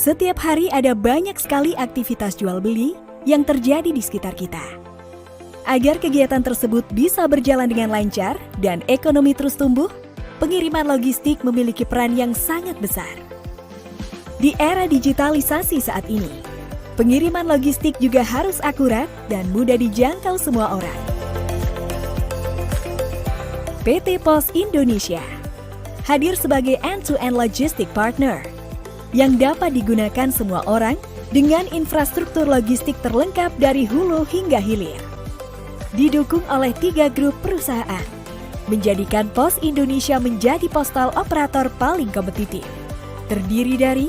Setiap hari ada banyak sekali aktivitas jual beli yang terjadi di sekitar kita. Agar kegiatan tersebut bisa berjalan dengan lancar dan ekonomi terus tumbuh, pengiriman logistik memiliki peran yang sangat besar. Di era digitalisasi saat ini, pengiriman logistik juga harus akurat dan mudah dijangkau semua orang. PT Pos Indonesia hadir sebagai end-to-end logistic partner yang dapat digunakan semua orang dengan infrastruktur logistik terlengkap dari hulu hingga hilir. Didukung oleh 3 grup perusahaan, menjadikan Pos Indonesia menjadi postal operator paling kompetitif. Terdiri dari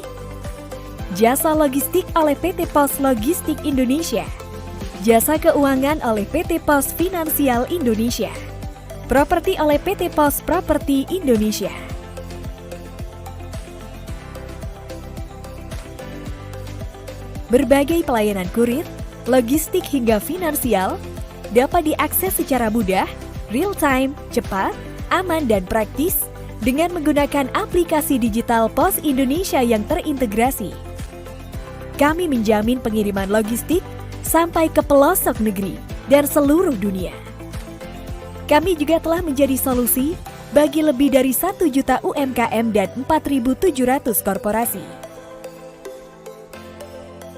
jasa logistik oleh PT Pos Logistik Indonesia, jasa keuangan oleh PT Pos Finansial Indonesia, properti oleh PT Pos Properti Indonesia. Berbagai pelayanan kurir, logistik hingga finansial dapat diakses secara mudah, real-time, cepat, aman, dan praktis dengan menggunakan aplikasi digital Pos Indonesia yang terintegrasi. Kami menjamin pengiriman logistik sampai ke pelosok negeri dan seluruh dunia. Kami juga telah menjadi solusi bagi lebih dari 1 juta UMKM dan 4.700 korporasi.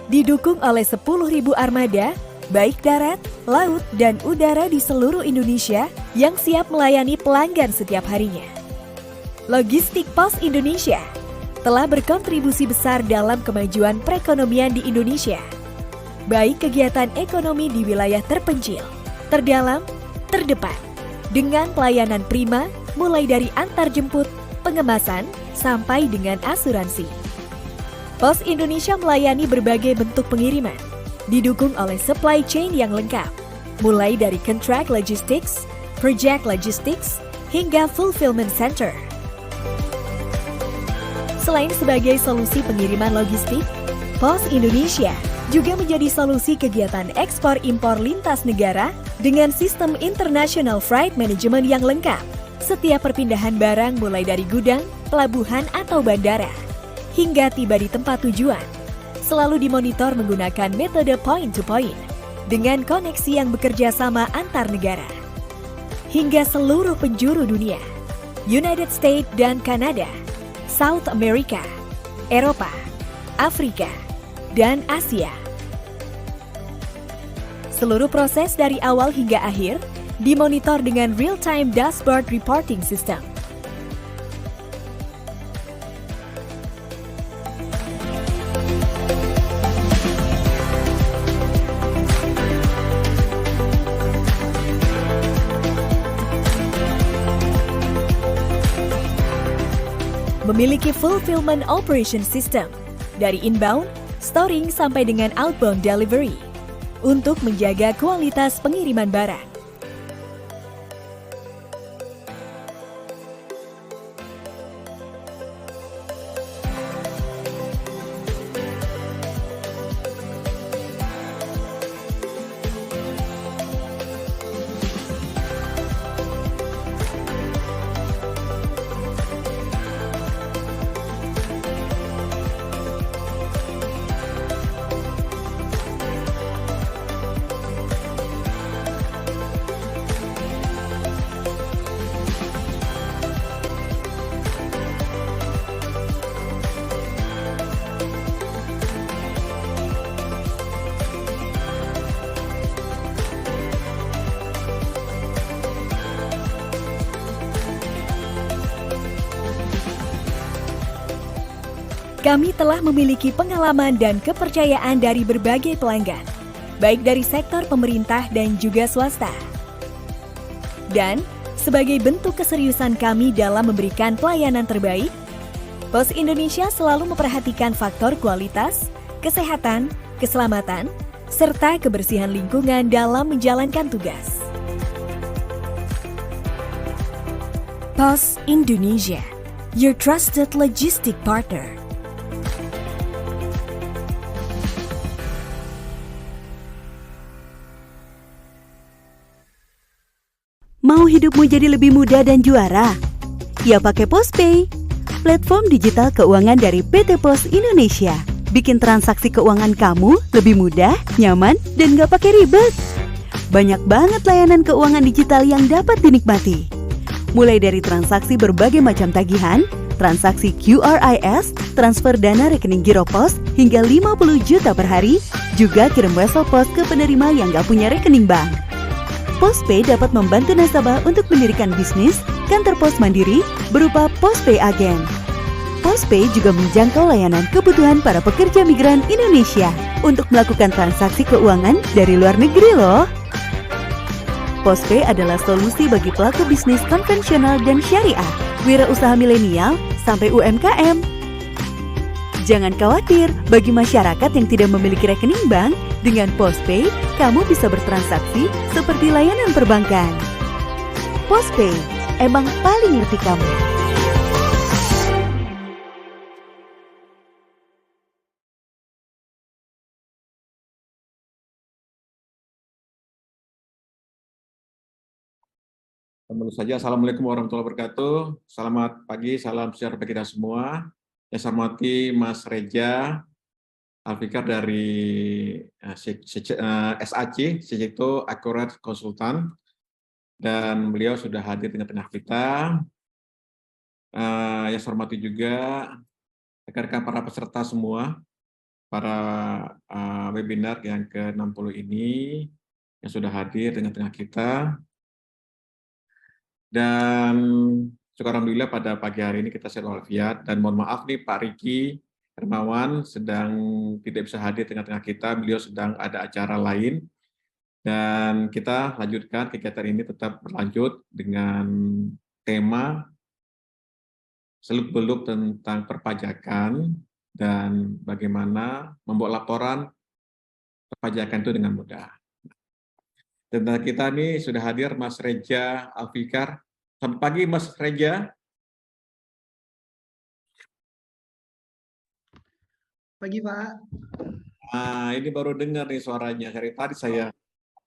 Didukung oleh 10.000 armada, baik darat, laut, dan udara di seluruh Indonesia yang siap melayani pelanggan setiap harinya. Logistik Pos Indonesia telah berkontribusi besar dalam kemajuan perekonomian di Indonesia, baik kegiatan ekonomi di wilayah terpencil, terdalam, terdepan, dengan pelayanan prima mulai dari antarjemput, pengemasan, sampai dengan asuransi. Pos Indonesia melayani berbagai bentuk pengiriman, didukung oleh supply chain yang lengkap, mulai dari contract logistics, project logistics, hingga fulfillment center. Selain sebagai solusi pengiriman logistik, Pos Indonesia juga menjadi solusi kegiatan ekspor-impor lintas negara dengan sistem international freight management yang lengkap. Setiap perpindahan barang mulai dari gudang, pelabuhan, atau bandara, hingga tiba di tempat tujuan, selalu dimonitor menggunakan metode point-to-point dengan koneksi yang bekerja sama antar negara. Hingga seluruh penjuru dunia, United States dan Kanada, South America, Eropa, Afrika, dan Asia. Seluruh proses dari awal hingga akhir dimonitor dengan real-time dashboard reporting system. Memiliki fulfillment operation system dari inbound, storing sampai dengan outbound delivery untuk menjaga kualitas pengiriman barang. Kami telah memiliki pengalaman dan kepercayaan dari berbagai pelanggan, baik dari sektor pemerintah dan juga swasta. Dan sebagai bentuk keseriusan kami dalam memberikan pelayanan terbaik, Pos Indonesia selalu memperhatikan faktor kualitas, kesehatan, keselamatan, serta kebersihan lingkungan dalam menjalankan tugas. Pos Indonesia, your trusted logistic partner. Mau hidupmu jadi lebih mudah dan juara? Ya pakai PosPay, platform digital keuangan dari PT Pos Indonesia. bikin transaksi keuangan kamu lebih mudah, nyaman, dan gak pakai ribet. Banyak banget layanan keuangan digital yang dapat dinikmati. Mulai dari transaksi berbagai macam tagihan, transaksi QRIS, transfer dana rekening Giro Pos hingga 50 juta per hari, juga kirim wesel pos ke penerima yang gak punya rekening bank. Postpay dapat membantu nasabah untuk mendirikan bisnis, kantor pos mandiri berupa Postpay Agen. Postpay juga menjangkau layanan kebutuhan para pekerja migran Indonesia untuk melakukan transaksi keuangan dari luar negeri loh. Postpay adalah solusi bagi pelaku bisnis konvensional dan syariah, wirausaha milenial, sampai UMKM. Jangan khawatir, bagi masyarakat yang tidak memiliki rekening bank, dengan Postpay, kamu bisa bertransaksi seperti layanan perbankan. Postpay, emang paling ngerti kamu. Tentu saja, Assalamualaikum warahmatullahi wabarakatuh. Selamat pagi, salam sejahtera bagi kita semua. Yang saya hormati Mas Reja Alfikar dari SAC, Sejeto Accurate Consultant, dan beliau sudah hadir di tengah-tengah kita. Yang saya hormati juga rekan-rekan para peserta semua, para webinar yang ke-60 ini yang sudah hadir di tengah-tengah kita. Dan syukur alhamdulillah pada pagi hari ini kita sehat walafiat, dan mohon maaf nih Pak Riki Hermawan sedang tidak bisa hadir tengah-tengah kita, beliau sedang ada acara lain, dan kita lanjutkan kegiatan ini tetap berlanjut dengan tema seluk-beluk tentang perpajakan dan bagaimana membuat laporan perpajakan itu dengan mudah. Dan kita nih sudah hadir Mas Reja Alfikar. Selamat pagi Mas Reja. Pagi Pak. Nah, ini baru dengar nih suaranya. Dari tadi saya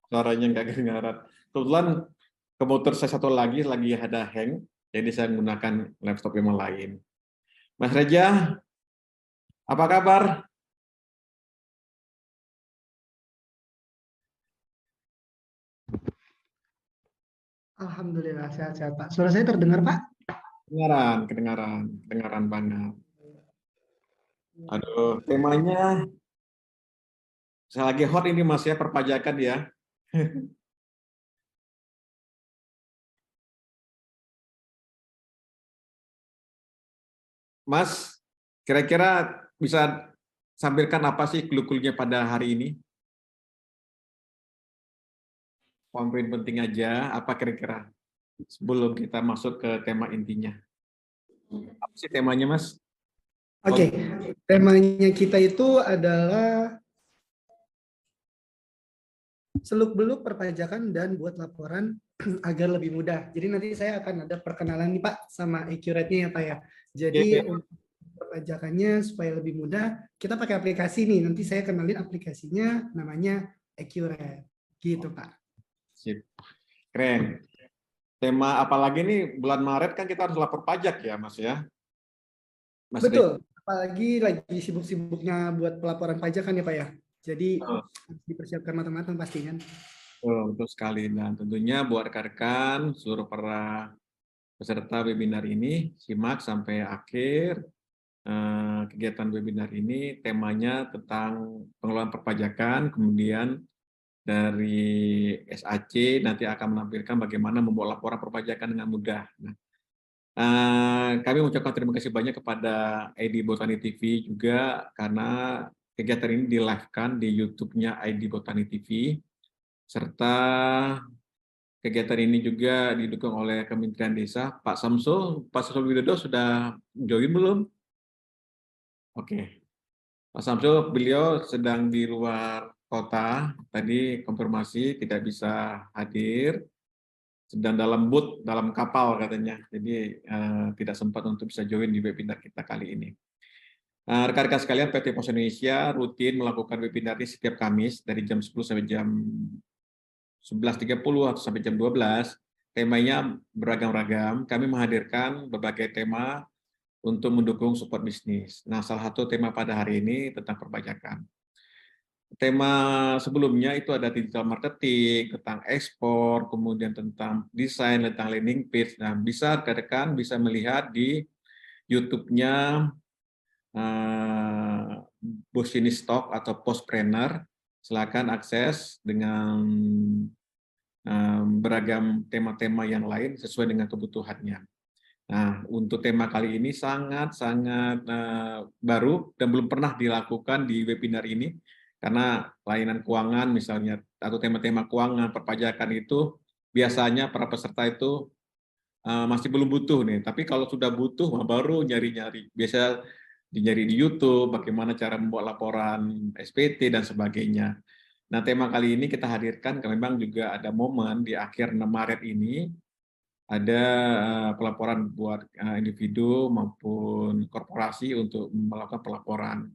suaranya nggak kedengaran. Kebetulan komputer saya satu lagi ada hang, jadi saya menggunakan laptop yang lain. Mas Reja, apa kabar? Alhamdulillah sehat-sehat Pak. Suara saya terdengar Pak? Kedengaran banget. Aduh, temanya saya lagi hot ini Mas ya, perpajakan ya. Mas, kira-kira bisa sampaikan apa sih clue-cluenya pada hari ini? Poin penting aja, apa kira-kira sebelum kita masuk ke tema intinya? Apa sih temanya, Mas? Oke, temanya kita itu adalah seluk-beluk perpajakan dan buat laporan agar lebih mudah. Jadi nanti saya akan ada perkenalan nih Pak sama Accurate-nya ya Pak ya. Jadi untuk perpajakannya supaya lebih mudah, kita pakai aplikasi nih. Nanti saya kenalin aplikasinya, namanya Accurate. Gitu Pak. Sip. Keren. Tema apalagi nih, bulan Maret kan kita harus lapor pajak ya Mas ya? Mas Betul, apalagi lagi sibuk-sibuknya buat pelaporan pajak kan ya Pak ya. Jadi dipersiapkan matang-matang pastinya. Betul sekali, dan tentunya buat rekan-rekan seluruh para peserta webinar ini, simak sampai akhir kegiatan webinar ini. Temanya tentang pengelolaan perpajakan, kemudian dari SAC nanti akan menampilkan bagaimana membuat laporan perpajakan dengan mudah. Nah, kami mengucapkan terima kasih banyak kepada ID Botani TV juga, karena kegiatan ini di-live-kan di YouTube-nya ID Botani TV, serta kegiatan ini juga didukung oleh Kementerian Desa. Pak Samsul Widodo sudah join belum? Oke. Pak Samsul, beliau sedang di luar kota, tadi konfirmasi tidak bisa hadir, sedang dalam boot, dalam kapal katanya, jadi tidak sempat untuk bisa join di webinar kita kali ini. Rekan-rekan sekalian, PT Pos Indonesia rutin melakukan webinar ini setiap Kamis dari jam 10 sampai jam 11.30 atau sampai jam 12. Temanya beragam-ragam. Kami menghadirkan berbagai tema untuk mendukung support bisnis. Nah, salah satu tema pada hari ini tentang perpajakan. Tema sebelumnya itu ada digital marketing, tentang ekspor, kemudian tentang desain, tentang landing page. Nah, bisa rekan-rekan bisa melihat di YouTube-nya Business Talk atau Postpreneur. Silakan akses dengan beragam tema-tema yang lain sesuai dengan kebutuhannya. Nah, untuk tema kali ini sangat-sangat baru dan belum pernah dilakukan di webinar ini, karena layanan keuangan misalnya, atau tema-tema keuangan, perpajakan itu biasanya para peserta itu masih belum butuh nih. Tapi kalau sudah butuh, baru nyari-nyari. Biasa nyari di YouTube, bagaimana cara membuat laporan SPT dan sebagainya. Nah, tema kali ini kita hadirkan karena memang juga ada momen di akhir 6 Maret ini, ada pelaporan buat individu maupun korporasi untuk melakukan pelaporan.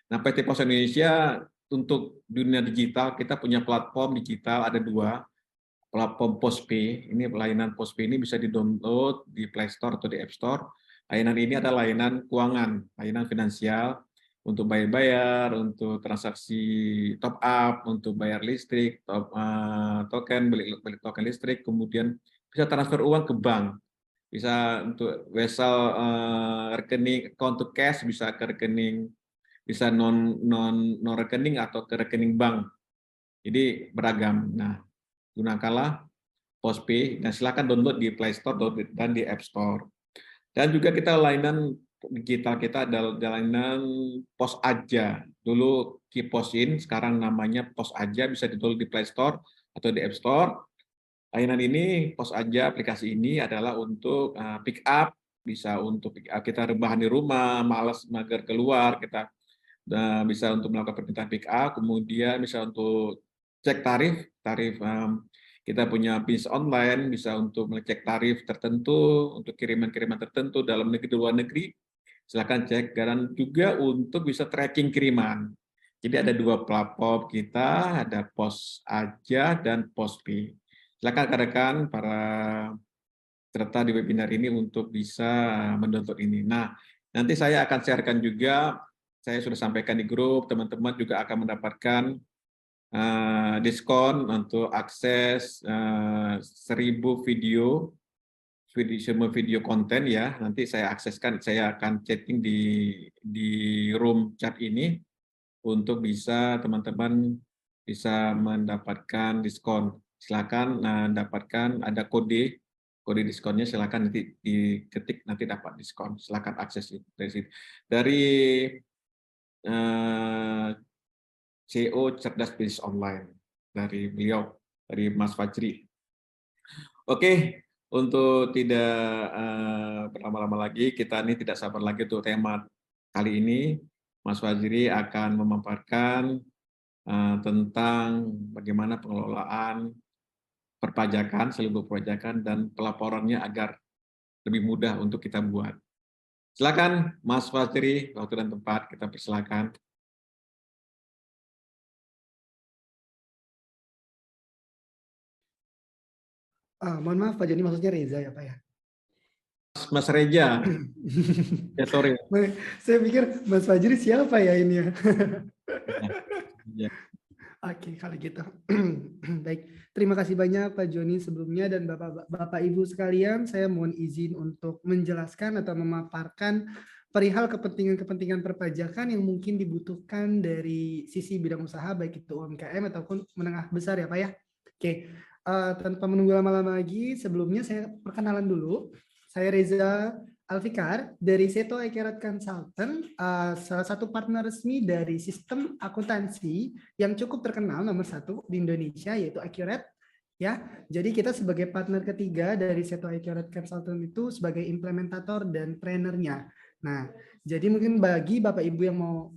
Nah, PT Pos Indonesia untuk dunia digital, kita punya platform digital, ada 2, platform Postpay. Ini layanan Postpay ini bisa di-download di Play Store atau di App Store. Layanan ini adalah layanan keuangan, layanan finansial, untuk bayar-bayar, untuk transaksi top up, untuk bayar listrik, token, beli token listrik, kemudian bisa transfer uang ke bank, bisa untuk wesel rekening account to cash, bisa ke rekening, bisa non rekening atau ke rekening bank. Jadi beragam. Nah, gunakanlah Postpay dan silakan download di Play Store dan di App Store. Dan juga kita layanan digital kita adalah layanan Pos Aja. Dulu Kiposin, sekarang namanya Pos Aja, bisa di-download di Play Store atau di App Store. Layanan ini, Pos Aja, aplikasi ini adalah untuk pick up, bisa untuk pick up, kita rebahan di rumah, malas mager keluar, kita bisa untuk melakukan permintaan pick up, kemudian bisa untuk cek tarif kita punya bisnis online, bisa untuk mengecek tarif tertentu, untuk kiriman-kiriman tertentu dalam negeri, luar negeri, silakan cek, dan juga untuk bisa tracking kiriman. Jadi ada 2 platform kita, ada Pos Aja dan Postpay. Silakan rekan-rekan para peserta di webinar ini untuk bisa mendownload ini. Nah, nanti saya akan sharekan juga, saya sudah sampaikan di grup, teman-teman juga akan mendapatkan diskon untuk akses 1000 video, semua video konten ya. Nanti saya akseskan, saya akan chatting di room chat ini untuk bisa teman-teman bisa mendapatkan diskon. Silakan dapatkan, ada kode diskonnya, silakan nanti diketik, nanti dapat diskon. Silakan akses itu dari situ. Dari CEO Cerdas Bisnis Online, dari beliau, dari Mas Fajri. Oke, untuk tidak berlama-lama lagi, kita ini tidak sabar lagi untuk tema kali ini. Mas Fajri akan memaparkan tentang bagaimana pengelolaan perpajakan, seluruh perpajakan, dan pelaporannya agar lebih mudah untuk kita buat. Silakan, Mas Fajri, waktu dan tempat kita persilakan. Mohon maaf Pak Joni, maksudnya Reza ya Pak ya? Mas Reja, ya sorry. Saya pikir Mas Fajri siapa ya ini ya? Ya. Oke, kalau gitu. Baik, terima kasih banyak Pak Joni sebelumnya, dan Bapak Ibu sekalian, saya mohon izin untuk menjelaskan atau memaparkan perihal kepentingan-kepentingan perpajakan yang mungkin dibutuhkan dari sisi bidang usaha, baik itu UMKM ataupun menengah besar ya Pak ya. Oke, tanpa menunggu lama-lama lagi, sebelumnya saya perkenalan dulu. Saya Reza Alfikar dari Seto Accurate Consultant, salah satu partner resmi dari sistem akuntansi yang cukup terkenal nomor 1 di Indonesia, yaitu Accurate. Ya, jadi kita sebagai partner ketiga dari Seto Accurate Consultant itu sebagai implementator dan trainernya. Nah, jadi mungkin bagi Bapak Ibu yang mau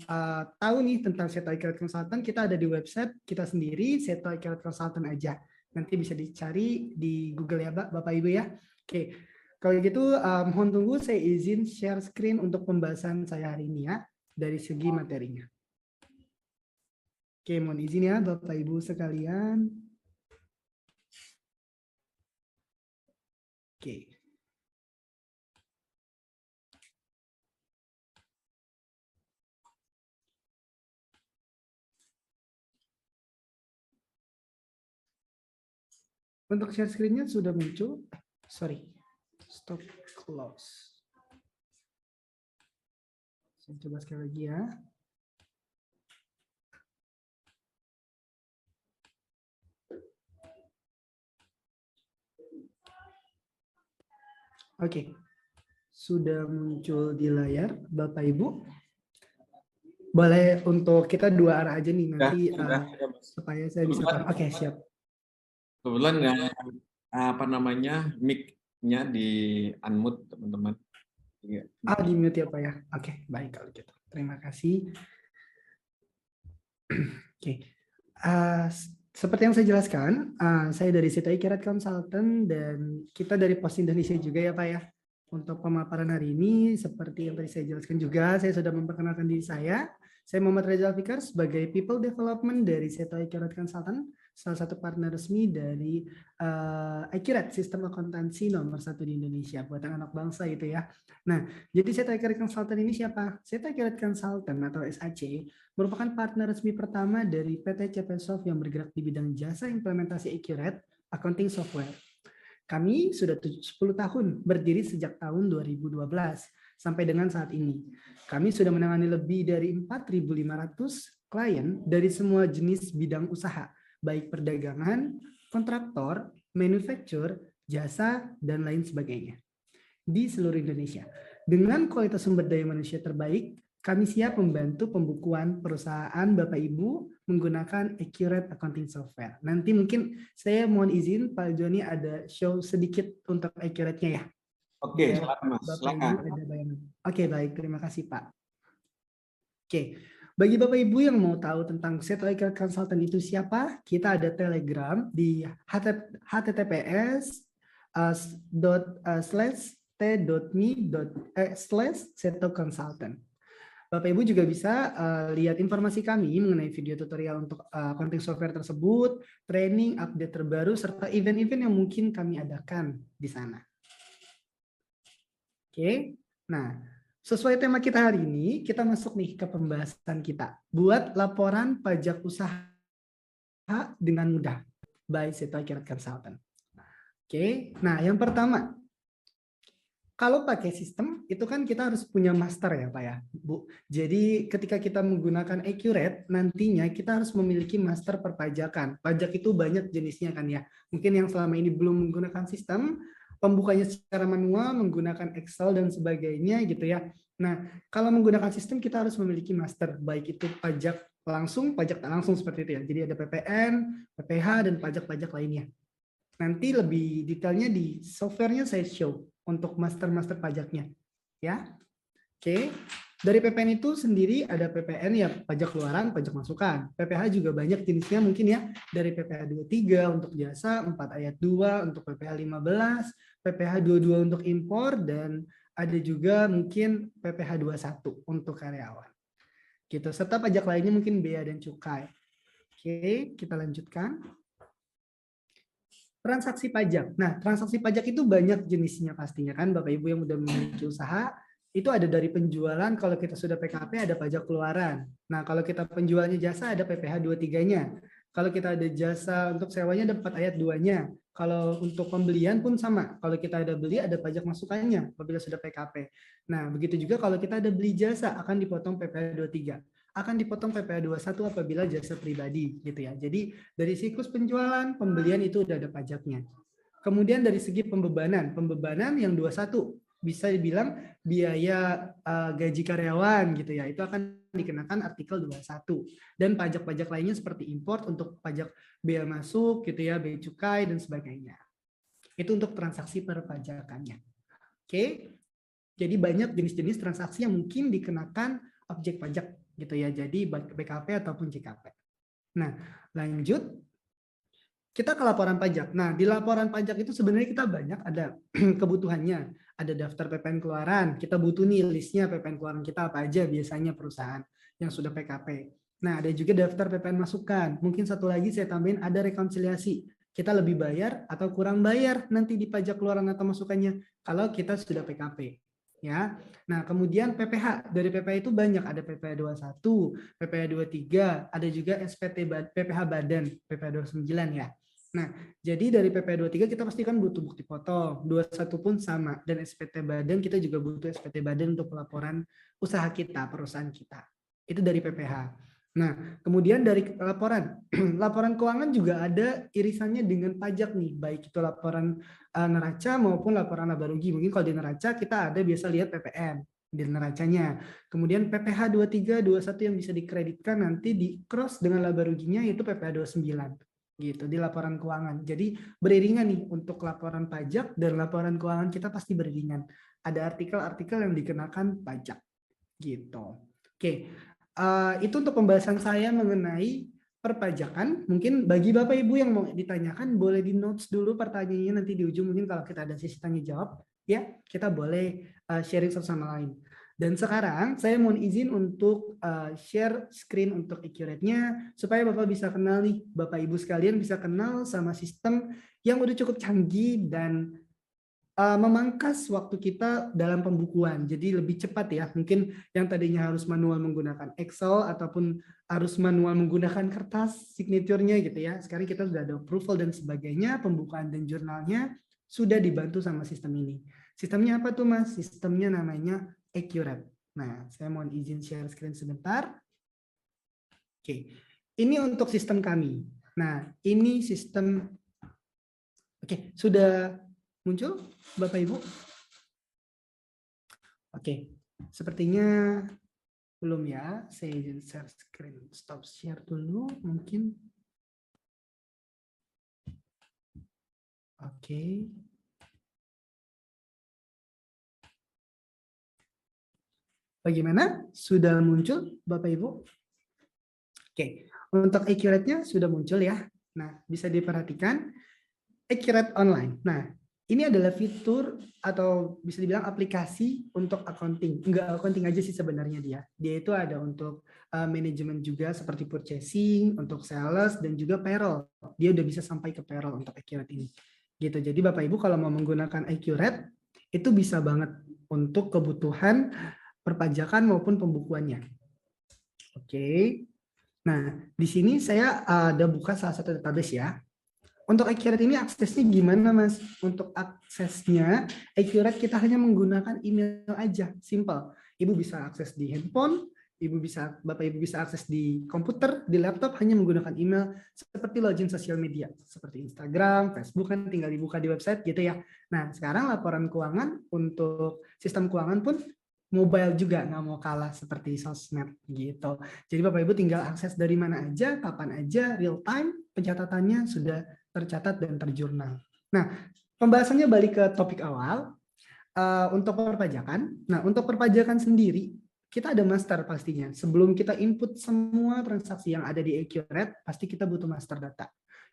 tahu nih tentang Seto Accurate Consultant, kita ada di website kita sendiri, Seto Accurate Consultant aja. Nanti bisa dicari di Google ya Bapak Ibu ya. Oke, kalau gitu mohon tunggu, saya izin share screen untuk pembahasan saya hari ini ya, dari segi materinya. Oke, mohon izin ya Bapak Ibu sekalian. Oke. Untuk share screen-nya sudah muncul. Sorry, stop close. Saya coba sekali lagi ya. Oke, sudah muncul di layar, Bapak Ibu. Boleh untuk kita dua arah aja nih nanti supaya saya bisa tahu. Oke, siap. Kebetulan mic-nya di unmute teman-teman. Di mute ya Pak ya. Oke, baik kalau gitu. Terima kasih. Oke. Seperti yang saya jelaskan, saya dari Seto Ikirat Consultant dan kita dari Pos Indonesia juga ya Pak ya. Untuk pemaparan hari ini, seperti yang tadi saya jelaskan juga, saya sudah memperkenalkan diri saya. Saya Muhammad Reza Fikar sebagai People Development dari Seto Ikirat Consultant, salah satu partner resmi dari Ikirat, sistem akuntansi nomor 1 di Indonesia, buatan anak bangsa gitu ya. Nah, jadi Seto Ikirat Consultant ini siapa? Seto Ikirat Consultant atau SAC merupakan partner resmi pertama dari PT CP Soft yang bergerak di bidang jasa implementasi Ikirat Accounting Software. Kami sudah 10 tahun berdiri sejak tahun 2012 sampai dengan saat ini. Kami sudah menangani lebih dari 4.500 klien dari semua jenis bidang usaha, baik perdagangan, kontraktor, manufacturer, jasa, dan lain sebagainya di seluruh Indonesia. Dengan kualitas sumber daya manusia terbaik, kami siap membantu pembukuan perusahaan Bapak Ibu menggunakan Accurate Accounting Software. Nanti mungkin saya mohon izin Pak Joni ada show sedikit untuk Accurate-nya ya. Oke, silakan. Oke, baik. Terima kasih Pak. Oke, bagi Bapak Ibu yang mau tahu tentang Seto Ikirat Consultant itu siapa, kita ada Telegram di https:/t.me/seto-consultant. Bapak Ibu juga bisa lihat informasi kami mengenai video tutorial untuk accounting software tersebut, training, update terbaru, serta event-event yang mungkin kami adakan di sana. Oke, nah sesuai tema kita hari ini, kita masuk nih ke pembahasan kita. Buat laporan pajak usaha dengan mudah by Seto Ikirat Consultant. Oke, nah yang pertama, kalau pakai sistem, itu kan kita harus punya master ya Pak ya, Bu. Jadi ketika kita menggunakan Accurate, nantinya kita harus memiliki master perpajakan. Pajak itu banyak jenisnya kan ya. Mungkin yang selama ini belum menggunakan sistem, pembukanya secara manual, menggunakan Excel dan sebagainya gitu ya. Nah, kalau menggunakan sistem kita harus memiliki master, baik itu pajak langsung, pajak tak langsung seperti itu ya. Jadi ada PPN, PPH, dan pajak-pajak lainnya. Nanti lebih detailnya di softwarenya saya show untuk master pajaknya ya. Oke, dari PPN itu sendiri ada PPN ya, pajak keluaran, pajak masukan. PPH juga banyak jenisnya mungkin ya, dari PPH 23 untuk jasa, 4 ayat 2 untuk PPH 15, PPH 22 untuk impor, dan ada juga mungkin PPH 21 untuk karyawan gitu, serta pajak lainnya mungkin bea dan cukai. Oke, kita lanjutkan. Transaksi pajak. Nah, transaksi pajak itu banyak jenisnya pastinya kan, Bapak Ibu yang udah memiliki usaha, itu ada dari penjualan, kalau kita sudah PKP ada pajak keluaran. Nah, kalau kita penjualnya jasa ada PPH 23-nya. Kalau kita ada jasa untuk sewanya ada 4 ayat 2-nya. Kalau untuk pembelian pun sama. Kalau kita ada beli ada pajak masukannya apabila sudah PKP. Nah, begitu juga kalau kita ada beli jasa akan dipotong PPH 23. Akan dipotong PPH 21 apabila jasa pribadi gitu ya. Jadi dari siklus penjualan, pembelian itu udah ada pajaknya. Kemudian dari segi pembebanan yang 21 bisa dibilang biaya gaji karyawan gitu ya. Itu akan dikenakan artikel 21. Dan pajak-pajak lainnya seperti import untuk pajak bea masuk gitu ya, bea cukai dan sebagainya. Itu untuk transaksi perpajakannya. Oke. Jadi banyak jenis-jenis transaksi yang mungkin dikenakan objek pajak gitu ya, jadi BKP ataupun JKP. Nah, lanjut kita ke laporan pajak. Nah, di laporan pajak itu sebenarnya kita banyak ada kebutuhannya. Ada daftar PPN keluaran, kita butuh nih listnya PPN keluaran kita apa aja biasanya perusahaan yang sudah PKP. Nah, ada juga daftar PPN masukan. Mungkin satu lagi saya tambahin ada rekonsiliasi. Kita lebih bayar atau kurang bayar nanti di pajak keluaran atau masukannya kalau kita sudah PKP. Ya, nah kemudian PPH, dari PPH itu banyak, ada PPH 21, PPH 23, ada juga SPT PPH badan, PPH 29 ya. Nah, jadi dari PPh 23 kita pasti kan butuh bukti foto, 21 pun sama, dan SPT Badan kita juga butuh SPT Badan untuk pelaporan usaha kita, perusahaan kita. Itu dari PPh. Nah, kemudian dari laporan, laporan keuangan juga ada irisannya dengan pajak nih, baik itu laporan neraca maupun laporan laba rugi. Mungkin kalau di neraca kita ada biasa lihat PPN di neracanya. Kemudian PPh 23, 21 yang bisa dikreditkan nanti di cross dengan laba ruginya yaitu PPh 29 gitu di laporan keuangan. Jadi beriringan nih untuk laporan pajak dan laporan keuangan kita pasti beriringan. Ada artikel-artikel yang dikenakan pajak gitu. Oke, itu untuk pembahasan saya mengenai perpajakan. Mungkin bagi Bapak Ibu yang mau ditanyakan boleh di notes dulu pertanyaannya, nanti di ujung mungkin kalau kita ada sesi tanya jawab ya kita boleh sharing satu sama lain. Dan sekarang saya mohon izin untuk share screen untuk Accurate-nya supaya Bapak bisa kenal nih, Bapak Ibu sekalian bisa kenal sama sistem yang udah cukup canggih dan memangkas waktu kita dalam pembukuan. Jadi lebih cepat ya. Mungkin yang tadinya harus manual menggunakan Excel ataupun harus manual menggunakan kertas signaturenya gitu ya. Sekarang kita sudah ada approval dan sebagainya, pembukaan dan jurnalnya sudah dibantu sama sistem ini. Sistemnya apa tuh Mas? Sistemnya namanya Accurate. Nah, saya mohon izin share screen sebentar. Oke, ini untuk sistem kami. Nah, ini sistem. Oke, sudah muncul Bapak Ibu? Oke, sepertinya belum ya. Saya izin share screen. Stop share dulu mungkin. Oke. Bagaimana? Sudah muncul Bapak Ibu? Oke, untuk Accurate-nya sudah muncul ya. Nah, bisa diperhatikan Accurate Online. Nah, ini adalah fitur atau bisa dibilang aplikasi untuk accounting. Enggak accounting aja sih sebenarnya dia. Dia itu ada untuk manajemen juga seperti purchasing, untuk sales, dan juga payroll. Dia udah bisa sampai ke payroll untuk Accurate ini. Gitu. Jadi Bapak Ibu kalau mau menggunakan Accurate, itu bisa banget untuk kebutuhan perpajakan maupun pembukuannya. Oke. Nah, di sini saya ada buka salah satu database ya. Untuk Accurate ini aksesnya gimana Mas? Untuk aksesnya Accurate kita hanya menggunakan email aja, simple. Ibu bisa akses di handphone, Bapak Ibu bisa akses di komputer, di laptop hanya menggunakan email seperti login sosial media seperti Instagram, Facebook kan tinggal dibuka di website gitu ya. Nah, sekarang laporan keuangan untuk sistem keuangan pun mobile juga nggak mau kalah seperti sosmed gitu. Jadi Bapak Ibu tinggal akses dari mana aja, kapan aja, real time, pencatatannya sudah tercatat dan terjurnal. Nah, pembahasannya balik ke topik awal, untuk perpajakan. Nah, untuk perpajakan sendiri, kita ada master pastinya. Sebelum kita input semua transaksi yang ada di Accurate, pasti kita butuh master data.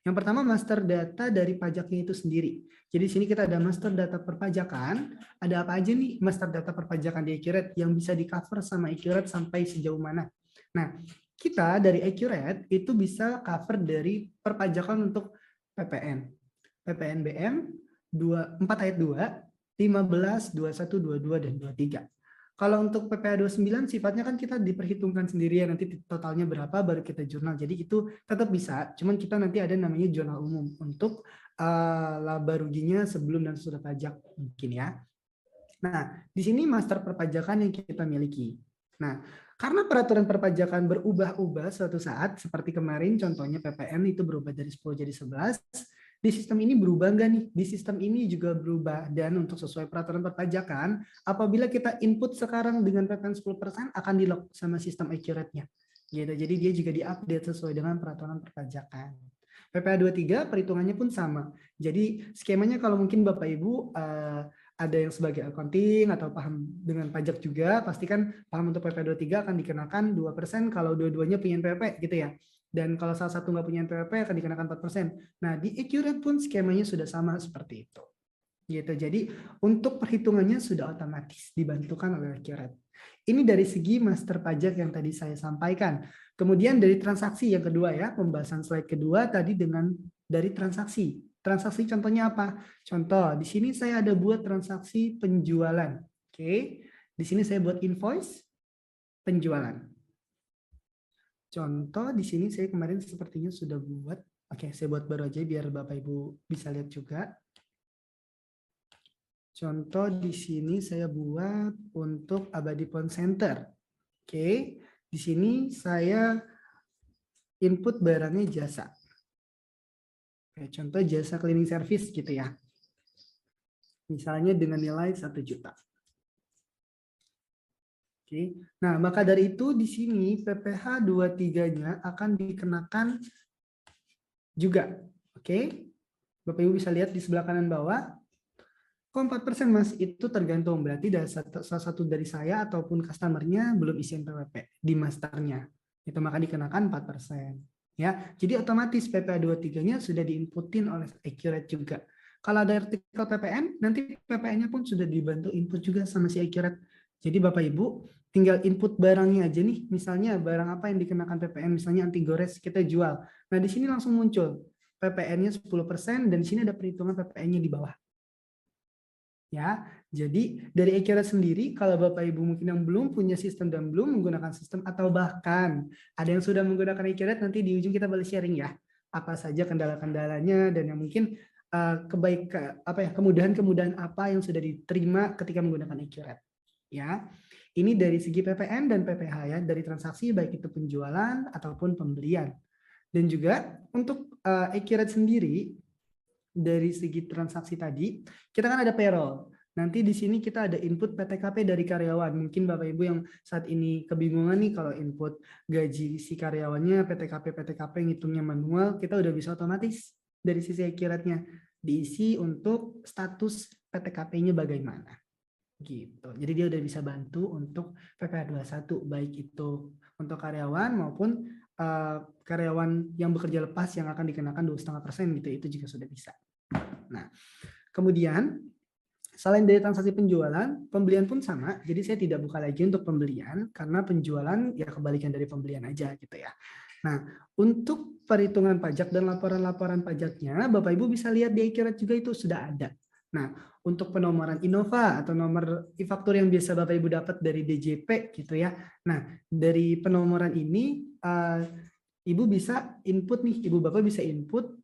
Yang pertama master data dari pajaknya itu sendiri. Jadi di sini kita ada master data perpajakan. Ada apa aja nih master data perpajakan di Accurate yang bisa di cover sama Accurate sampai sejauh mana? Nah, kita dari Accurate itu bisa cover dari perpajakan untuk PPN, PPNBM 4 ayat 2, 15, 21, 22 dan 23. Kalau untuk PPh 29 sifatnya kan kita diperhitungkan sendiri ya, nanti totalnya berapa baru kita jurnal. Jadi itu tetap bisa, cuman kita nanti ada namanya jurnal umum untuk laba ruginya sebelum dan sesudah pajak mungkin ya. Nah, di sini master perpajakan yang kita miliki. Nah, karena peraturan perpajakan berubah-ubah suatu saat, seperti kemarin contohnya PPN itu berubah dari 10 jadi 11, di sistem ini berubah nggak nih? Di sistem ini juga berubah, dan untuk sesuai peraturan perpajakan, apabila kita input sekarang dengan PPN 10% akan di-lock sama sistem Accurate-nya. Gitu. Jadi dia juga diupdate sesuai dengan peraturan perpajakan. PPh 23 perhitungannya pun sama. Jadi skemanya kalau mungkin Bapak Ibu ada yang sebagai accounting atau paham dengan pajak juga, pastikan paham untuk PPh 23 akan dikenakan 2% kalau dua-duanya punya NPWP gitu ya. Dan kalau salah satu nggak punya NPWP akan dikenakan 4%. Nah, di Accurate pun skemanya sudah sama seperti itu. Gitu. Jadi untuk perhitungannya sudah otomatis dibantukan oleh Accurate. Ini dari segi master pajak yang tadi saya sampaikan. Kemudian dari transaksi yang kedua ya, pembahasan slide kedua tadi dengan dari transaksi. Transaksi contohnya apa? Contoh, di sini saya ada buat transaksi penjualan. Oke. Di sini saya buat invoice penjualan. Contoh di sini saya kemarin sepertinya sudah buat Oke, saya buat baru aja biar Bapak Ibu bisa lihat juga. Contoh di sini saya buat untuk Abadi Pond Center. Oke, di sini saya input barangnya jasa. Oke, contoh jasa cleaning service gitu ya. Misalnya dengan nilai 1 juta. Oke. Nah, maka dari itu di sini PPh 23-nya akan dikenakan juga. Oke. Bapak Ibu bisa lihat di sebelah kanan bawah. Kok 4% Mas? Itu tergantung. Berarti dari salah satu dari saya ataupun customer-nya belum isi NPWP di masternya. Itu maka dikenakan 4%. Ya, jadi otomatis PPh 23-nya sudah diinputin oleh Accurate juga. Kalau ada artikel PPN, nanti PPN-nya pun sudah dibantu input juga sama si Accurate. Jadi Bapak Ibu tinggal input barangnya aja nih. Misalnya barang apa yang dikenakan PPN, misalnya anti gores kita jual. Nah, di sini langsung muncul PPN-nya 10% dan di sini ada perhitungan PPN-nya di bawah. Ya, jadi dari Accurate sendiri, kalau Bapak Ibu mungkin yang belum punya sistem dan belum menggunakan sistem, atau bahkan ada yang sudah menggunakan Accurate, nanti di ujung kita boleh sharing ya, apa saja kendala-kendalanya dan yang mungkin kemudahan-kemudahan apa yang sudah diterima ketika menggunakan Accurate. Ya, ini dari segi PPN dan PPh ya, dari transaksi baik itu penjualan ataupun pembelian. Dan juga untuk Accurate sendiri, dari segi transaksi tadi, kita kan ada payroll. Nanti di sini kita ada input PTKP dari karyawan. Mungkin Bapak Ibu yang saat ini kebingungan nih kalau input gaji si karyawannya PTKP ngitungnya manual, kita udah bisa otomatis dari sisi Accurate-nya diisi untuk status PTKP-nya bagaimana. Gitu. Jadi dia udah bisa bantu untuk PPh 21 baik itu untuk karyawan maupun karyawan yang bekerja lepas yang akan dikenakan 2,5% gitu, itu juga sudah bisa. Nah, kemudian selain dari transaksi penjualan, pembelian pun sama. Jadi saya tidak buka lagi untuk pembelian karena penjualan ya kebalikan dari pembelian aja gitu ya. Nah, untuk perhitungan pajak dan laporan-laporan pajaknya, Bapak Ibu bisa lihat di Accurate juga itu sudah ada. Nah, untuk penomoran Innova atau nomor e-faktur yang biasa Bapak Ibu dapat dari DJP gitu ya. Nah, dari penomoran ini Ibu bisa input nih, Ibu Bapak bisa input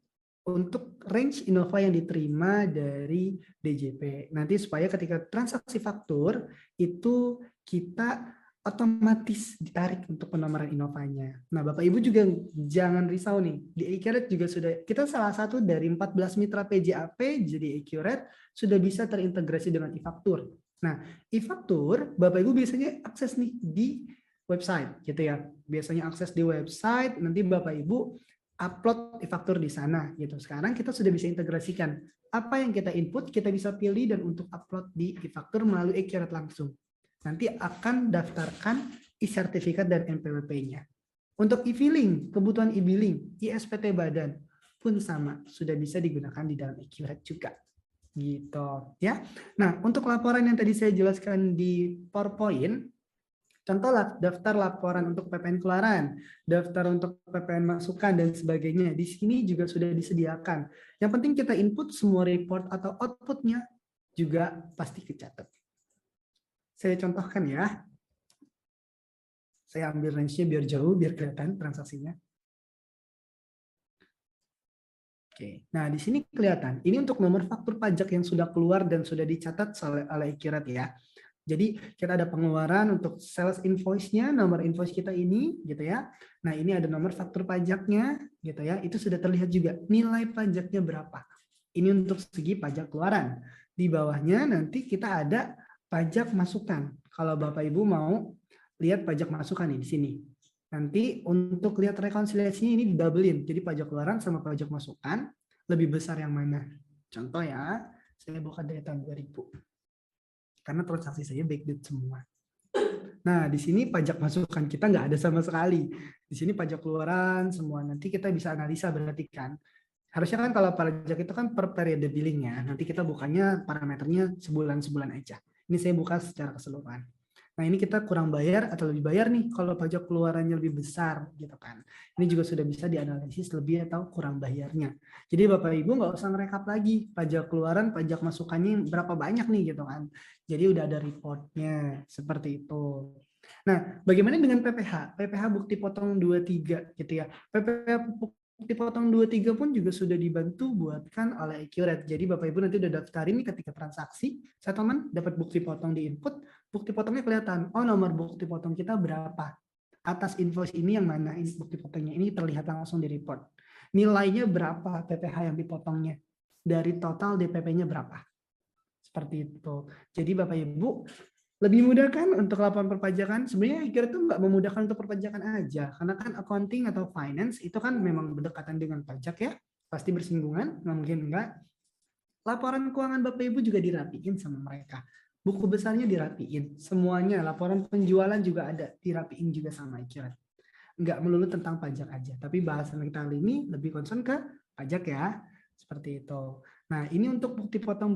untuk range Innova yang diterima dari DJP. Nanti supaya ketika transaksi faktur itu kita otomatis ditarik untuk penomoran Innovanya. Nah, Bapak Ibu juga jangan risau nih. Di Accurate juga sudah, kita salah satu dari 14 mitra PJAP, jadi Accurate sudah bisa terintegrasi dengan e-faktur. Nah, e-faktur Bapak Ibu biasanya akses nih di website gitu ya. Biasanya akses di website, nanti Bapak Ibu upload e-faktur di sana gitu. Sekarang kita sudah bisa integrasikan apa yang kita input, kita bisa pilih dan untuk upload di e-faktur melalui Accurate langsung. Nanti akan daftarkan e-sertifikat dan NPWP-nya. Untuk e-filing, kebutuhan e-billing, ISPT badan pun sama, sudah bisa digunakan di dalam Accurate juga. Gitu ya. Nah, untuk laporan yang tadi saya jelaskan di PowerPoint, contoh daftar laporan untuk PPN keluaran, daftar untuk PPN masukan dan sebagainya. Di sini juga sudah disediakan. Yang penting kita input semua report atau output-nya juga pasti kecatat. Saya contohkan ya. Saya ambil range-nya biar jauh, biar kelihatan transaksinya. Oke. Nah, di sini kelihatan. Ini untuk nomor faktur pajak yang sudah keluar dan sudah dicatat oleh Accurate ya. Jadi kita ada pengeluaran untuk sales invoice-nya, nomor invoice kita ini gitu ya. Nah, ini ada nomor faktur pajaknya gitu ya. Itu sudah terlihat juga nilai pajaknya berapa. Ini untuk segi pajak keluaran. Di bawahnya nanti kita ada pajak masukan. Kalau Bapak Ibu mau lihat pajak masukan nih di sini. Nanti untuk lihat rekonsiliasinya ini didoublein. Jadi pajak keluaran sama pajak masukan lebih besar yang mana? Contoh ya, saya buka dari tahun 2000. Karena transaksi saya backdate semua. Nah, di sini pajak masukan kita nggak ada sama sekali. Di sini pajak keluaran semua. Nanti kita bisa analisa berarti kan. Harusnya kan kalau pajak itu kan per periode billingnya. Nanti kita bukanya parameternya sebulan-sebulan aja. Ini saya buka secara keseluruhan. Nah, ini kita kurang bayar atau lebih bayar nih kalau pajak keluarannya lebih besar gitu kan. Ini juga sudah bisa dianalisis lebih atau kurang bayarnya. Jadi Bapak Ibu nggak usah ngerekap lagi pajak keluaran, pajak masukannya berapa banyak nih gitu kan. Jadi udah ada reportnya seperti itu. Nah, bagaimana dengan PPh? PPh bukti potong 23 gitu ya. PPh Bukti potong 23 pun juga sudah dibantu buatkan oleh Accurate. Jadi Bapak Ibu nanti udah daftarin nih ketika transaksi, settlement, dapat bukti potong di input, bukti potongnya kelihatan, oh nomor bukti potong kita berapa. Atas invoice ini yang mana ini bukti potongnya, ini terlihat langsung di report. Nilainya berapa PPh yang dipotongnya, dari total DPP-nya berapa. Seperti itu. Jadi Bapak Ibu, lebih mudah kan untuk laporan perpajakan? Sebenarnya Accurate itu nggak memudahkan untuk perpajakan aja, karena kan accounting atau finance itu kan memang berdekatan dengan pajak ya, pasti bersinggungan, nggak mungkin enggak. Laporan keuangan Bapak Ibu juga dirapiin sama mereka. Buku besarnya dirapiin, semuanya, laporan penjualan juga ada, dirapiin juga sama Accurate. Nggak melulu tentang pajak aja, tapi bahasan kita kali ini lebih concern ke pajak ya, seperti itu. Nah, ini untuk bukti potong.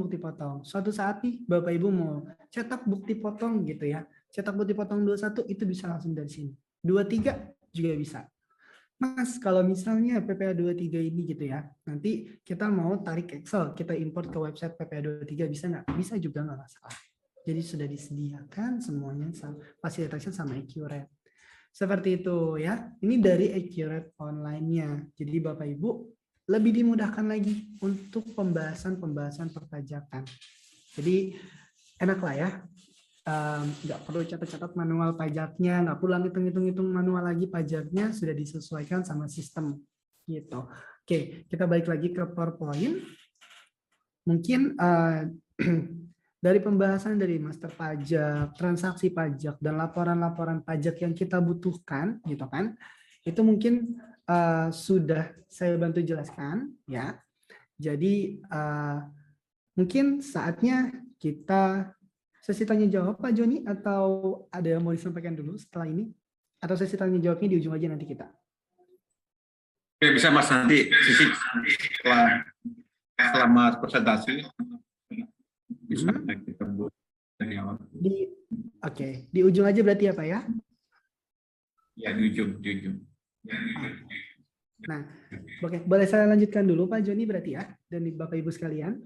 Suatu saat nih, Bapak Ibu mau cetak bukti potong gitu ya. Cetak bukti potong 21 itu bisa langsung dari sini. 23 juga bisa. Mas, kalau misalnya PPh 23 ini gitu ya, nanti kita mau tarik Excel, kita import ke website PPh 23 bisa nggak? Bisa juga nggak masalah. Jadi sudah disediakan semuanya, fasilitasnya sama Accurate. Seperti itu ya. Ini dari Accurate online-nya. Jadi Bapak Ibu lebih dimudahkan lagi untuk pembahasan perpajakan. Jadi enak lah ya, nggak perlu catat-catat manual pajaknya, nggak perlu hitung-hitung manual lagi pajaknya, sudah disesuaikan sama sistem gitu. Oke, kita balik lagi ke PowerPoint. Mungkin dari pembahasan dari master pajak, transaksi pajak, dan laporan-laporan pajak yang kita butuhkan, gitu kan? Itu mungkin sudah saya bantu jelaskan ya. Jadi mungkin saatnya kita sesi tanya jawab Pak Joni, atau ada yang mau disampaikan dulu setelah ini, atau sesi tanya jawabnya di ujung aja nanti kita. Oke, bisa Mas, nanti sisi setelah Mas presentasi bisa kita buat dari awal. Oke, di ujung aja berarti ya Pak ya? Ya, di ujung. Nah, oke, boleh saya lanjutkan dulu Pak Joni berarti ya, dan Bapak Ibu sekalian.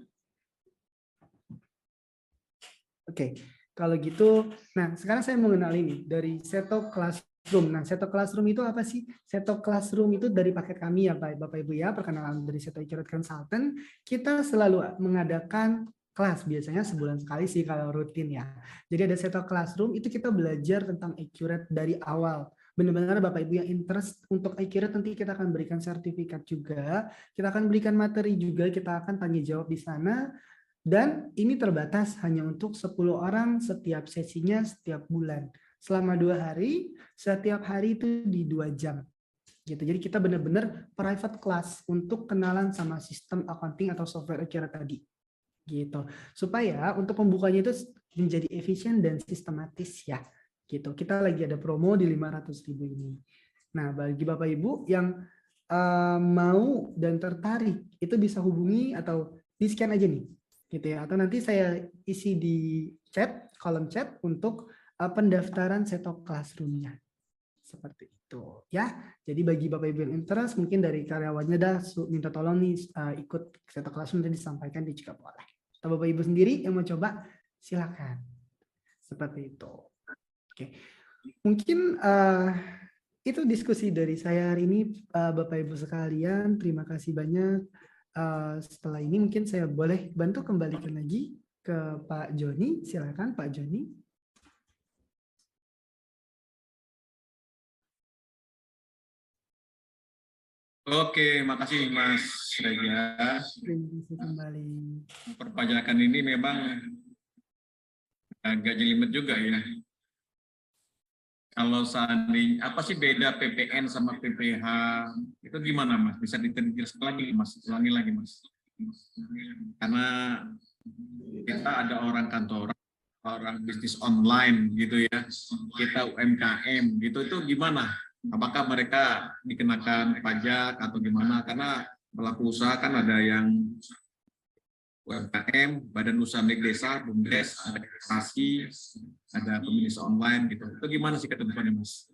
Oke, kalau gitu, nah sekarang saya mau kenal ini dari Seto Classroom. Nah, Seto Classroom itu apa sih? Seto Classroom itu dari paket kami ya Bapak Ibu ya, perkenalan dari Seto Accurate Consultant. Kita selalu mengadakan kelas, biasanya sebulan sekali sih kalau rutin ya. Jadi ada Seto Classroom, itu kita belajar tentang Accurate dari awal. Benar-benar Bapak Ibu yang interest untuk Accurate, nanti kita akan berikan sertifikat juga, kita akan berikan materi juga, kita akan tanya jawab di sana, dan ini terbatas hanya untuk 10 orang setiap sesinya setiap bulan. Selama 2 hari, setiap hari itu di 2 jam. Gitu. Jadi kita benar-benar private class untuk kenalan sama sistem accounting atau software Accurate tadi. Gitu. Supaya untuk pembukanya itu menjadi efisien dan sistematis ya. Gitu. Kita lagi ada promo di 500.000 ini. Nah, bagi Bapak Ibu yang mau dan tertarik, itu bisa hubungi atau di-scan aja nih. Gitu ya. Atau nanti saya isi di chat, kolom chat untuk pendaftaran Seto Classroom-nya. Seperti itu ya. Jadi bagi Bapak Ibu yang interest, mungkin dari karyawannya dah minta tolong nih ikut Seto Classroom, nanti disampaikan di juga boleh. Atau Bapak Ibu sendiri yang mau coba, silakan. Seperti itu. Oke, mungkin itu diskusi dari saya hari ini, Bapak Ibu sekalian. Terima kasih banyak. Setelah ini mungkin saya boleh bantu kembalikan lagi ke Pak Joni. Silakan Pak Joni. Oke, makasih Mas Rega. Terima kasih kembali. Perpajakan ini memang agak jelimet juga ya. Kalau seandainya, apa sih beda PPN sama PPh? Itu gimana Mas? Bisa ditegaskan lagi Mas? Ulangi lagi Mas. Karena kita ada orang kantoran, orang bisnis online gitu ya. Kita UMKM gitu, itu gimana? Apakah mereka dikenakan pajak atau gimana? Karena pelaku usaha kan ada yang UMKM, Badan Usaha Milik Desa, BUMDes, ada investasi, ada pembisnis online gitu. Itu gimana sih ke depannya, Mas?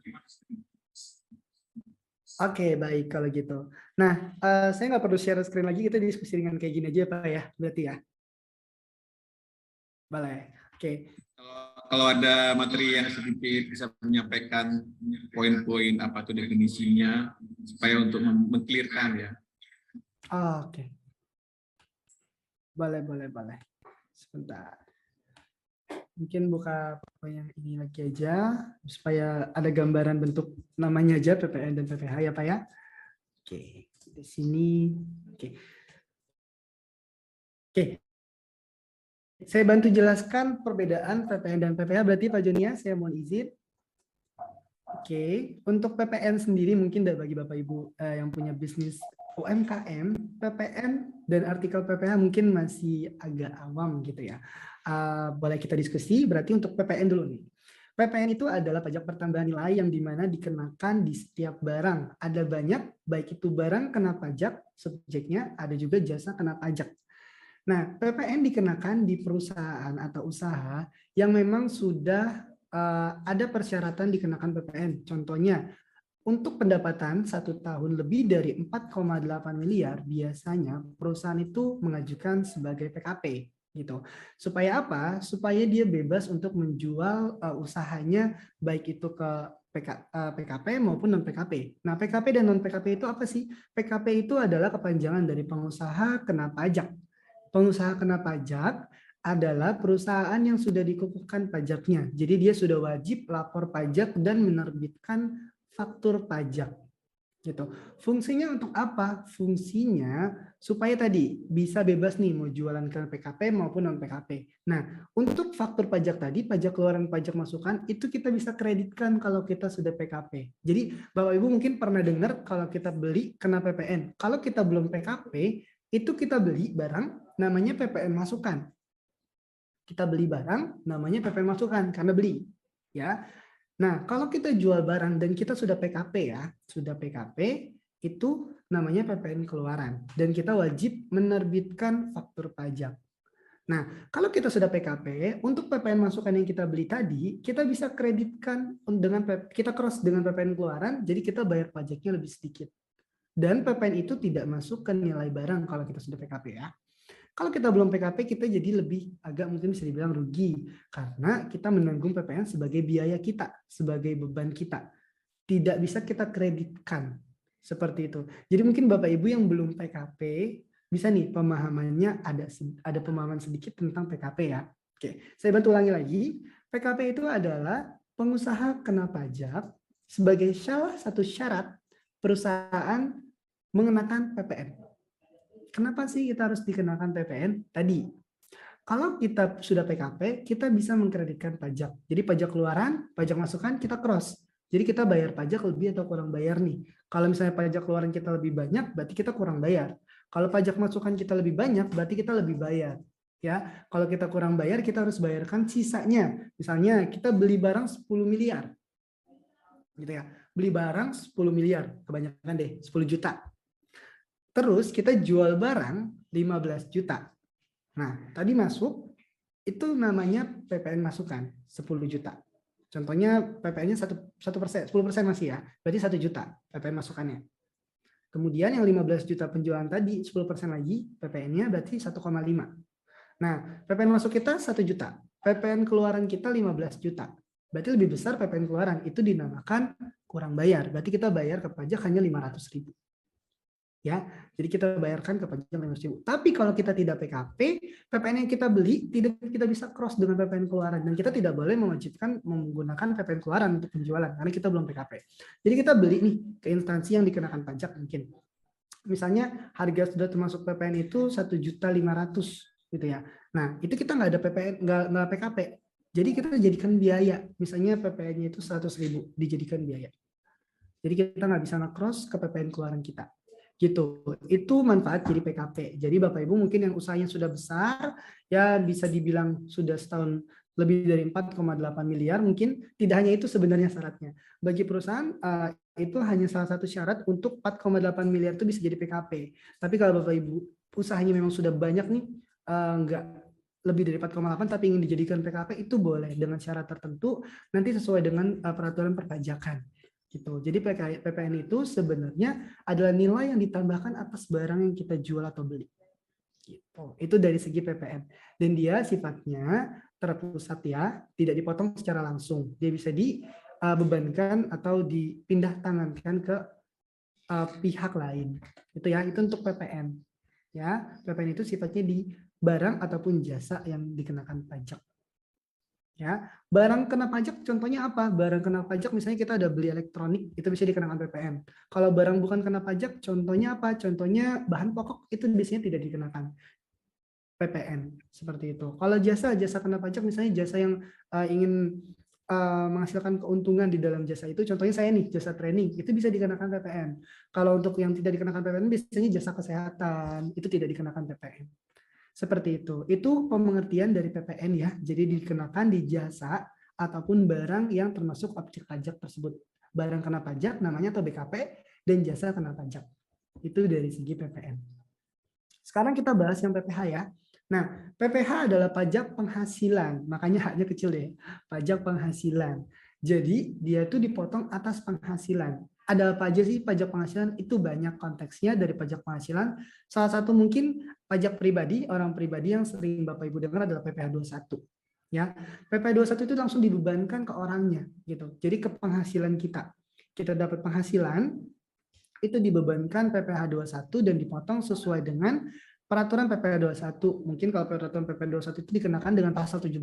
Oke, baik kalau gitu. Nah, saya nggak perlu share screen lagi, kita diskusi dengan kayak gini aja Pak ya, berarti ya? Boleh, oke. Kalau ada materi yang sedikit bisa menyampaikan poin-poin apa itu definisinya, supaya untuk mengclearkan ya. Oke. Boleh. Sebentar. Mungkin buka yang ini lagi aja supaya ada gambaran bentuk namanya aja PPN dan PPH ya Pak ya. Oke, di sini. Oke. Saya bantu jelaskan perbedaan PPN dan PPH berarti Pak Jonia, saya mohon izin. Oke, untuk PPN sendiri mungkin bagi Bapak Ibu yang punya bisnis UMKM, PPN dan artikel PPH mungkin masih agak awam gitu ya. Boleh kita diskusi, berarti untuk PPN dulu nih. PPN itu adalah pajak pertambahan nilai yang dimana dikenakan di setiap barang. Ada banyak, baik itu barang kena pajak, subjeknya, ada juga jasa kena pajak. Nah, PPN dikenakan di perusahaan atau usaha yang memang sudah ada persyaratan dikenakan PPN. Contohnya, untuk pendapatan 1 tahun lebih dari 4,8 miliar, biasanya perusahaan itu mengajukan sebagai PKP. Gitu. Supaya apa? Supaya dia bebas untuk menjual usahanya baik itu ke PKP maupun non PKP. Nah, PKP dan non PKP itu apa sih? PKP itu adalah kepanjangan dari pengusaha kena pajak. Pengusaha kena pajak adalah perusahaan yang sudah dikukuhkan pajaknya. Jadi dia sudah wajib lapor pajak dan menerbitkan faktur pajak. Gitu. Fungsinya untuk apa? Fungsinya supaya tadi bisa bebas nih mau jualan ke PKP maupun non PKP. Nah, untuk faktur pajak tadi, pajak keluaran, pajak masukan itu kita bisa kreditkan kalau kita sudah PKP. Jadi Bapak Ibu mungkin pernah dengar kalau kita beli kena PPN. Kalau kita belum PKP, itu kita beli barang namanya PPN masukan. Kita beli barang namanya PPN masukan karena beli, ya. Nah, kalau kita jual barang dan kita sudah PKP ya, sudah PKP, itu namanya PPN keluaran. Dan kita wajib menerbitkan faktur pajak. Nah, kalau kita sudah PKP, untuk PPN masukan yang kita beli tadi, kita bisa kreditkan dengan kita cross dengan PPN keluaran, jadi kita bayar pajaknya lebih sedikit. Dan PPN itu tidak masuk ke nilai barang kalau kita sudah PKP ya. Kalau kita belum PKP, kita jadi lebih agak mungkin bisa dibilang rugi karena kita menanggung PPN sebagai biaya kita, sebagai beban kita. Tidak bisa kita kreditkan seperti itu. Jadi mungkin Bapak Ibu yang belum PKP bisa nih pemahamannya ada pemahaman sedikit tentang PKP ya. Oke, saya bantu ulangi lagi. PKP itu adalah pengusaha kena pajak sebagai salah satu syarat perusahaan mengenakan PPN. Kenapa sih kita harus dikenakan PPN? Tadi, kalau kita sudah PKP, kita bisa mengkreditkan pajak. Jadi pajak keluaran, pajak masukan kita cross. Jadi kita bayar pajak lebih atau kurang bayar nih. Kalau misalnya pajak keluaran kita lebih banyak, berarti kita kurang bayar. Kalau pajak masukan kita lebih banyak, berarti kita lebih bayar. Ya, kalau kita kurang bayar, kita harus bayarkan sisanya. Misalnya kita beli barang 10 miliar. Gitu ya. Beli barang 10 miliar, kebanyakan deh, 10 juta. Terus kita jual barang 15 juta. Nah, tadi masuk, itu namanya PPN masukan, 10 juta. Contohnya PPN-nya 1%, 10% masih ya, berarti 1 juta PPN masukannya. Kemudian yang 15 juta penjualan tadi, 10% lagi, PPN-nya berarti 1,5. Nah, PPN masuk kita 1 juta, PPN keluaran kita 15 juta. Berarti lebih besar PPN keluaran, itu dinamakan kurang bayar. Berarti kita bayar ke pajak hanya 500.000. Ya, jadi kita bayarkan ke pajak 500.000. Tapi kalau kita tidak PKP, PPN yang kita beli tidak kita bisa cross dengan PPN keluaran dan kita tidak boleh mewajibkan menggunakan PPN keluaran untuk penjualan karena kita belum PKP. Jadi kita beli nih ke instansi yang dikenakan pajak mungkin. Misalnya harga sudah termasuk PPN itu 1.500.000 gitu ya. Nah, itu kita nggak ada PPN, nggak PKP. Jadi kita jadikan biaya. Misalnya PPN-nya itu 100.000 dijadikan biaya. Jadi kita nggak bisa nge-cross ke PPN keluaran kita. Gitu. Itu manfaat jadi PKP. Jadi Bapak Ibu mungkin yang usahanya sudah besar, ya bisa dibilang sudah setahun lebih dari 4,8 miliar, mungkin tidak hanya itu sebenarnya syaratnya. Bagi perusahaan itu hanya salah satu syarat untuk 4,8 miliar itu bisa jadi PKP. Tapi kalau Bapak Ibu usahanya memang sudah banyak nih, enggak lebih dari 4,8 tapi ingin dijadikan PKP, itu boleh dengan syarat tertentu nanti sesuai dengan peraturan perpajakan. Gitu. Jadi PPN itu sebenarnya adalah nilai yang ditambahkan atas barang yang kita jual atau beli. Gitu. Itu dari segi PPN. Dan dia sifatnya terpusat ya, tidak dipotong secara langsung. Dia bisa dibebankan atau dipindah tangankan ke pihak lain. Itu ya, itu untuk PPN. Ya, PPN itu sifatnya di barang ataupun jasa yang dikenakan pajak. Ya, barang kena pajak contohnya apa? Barang kena pajak misalnya kita ada beli elektronik, itu bisa dikenakan PPN. Kalau barang bukan kena pajak, contohnya apa? Contohnya bahan pokok itu biasanya tidak dikenakan PPN seperti itu. Kalau jasa kena pajak misalnya jasa yang ingin menghasilkan keuntungan di dalam jasa itu, contohnya saya nih jasa training, itu bisa dikenakan PPN. Kalau untuk yang tidak dikenakan PPN biasanya jasa kesehatan itu tidak dikenakan PPN. Seperti itu. Itu pengertian dari PPN ya. Jadi dikenakan di jasa ataupun barang yang termasuk objek pajak tersebut. Barang kena pajak namanya atau BKP dan jasa kena pajak. Itu dari segi PPN. Sekarang kita bahas yang PPH ya. Nah, PPH adalah pajak penghasilan. Makanya haknya kecil deh. Pajak penghasilan. Jadi dia itu dipotong atas penghasilan. Ada apa aja sih pajak penghasilan? Itu banyak konteksnya dari pajak penghasilan. Salah satu mungkin pajak pribadi, orang pribadi yang sering Bapak Ibu dengar adalah PPh 21. Ya, PPh 21 itu langsung dibebankan ke orangnya gitu. Jadi ke penghasilan kita. Kita dapat penghasilan itu dibebankan PPh 21 dan dipotong sesuai dengan peraturan PPh 21. Mungkin kalau peraturan PPh 21 itu dikenakan dengan pasal 17.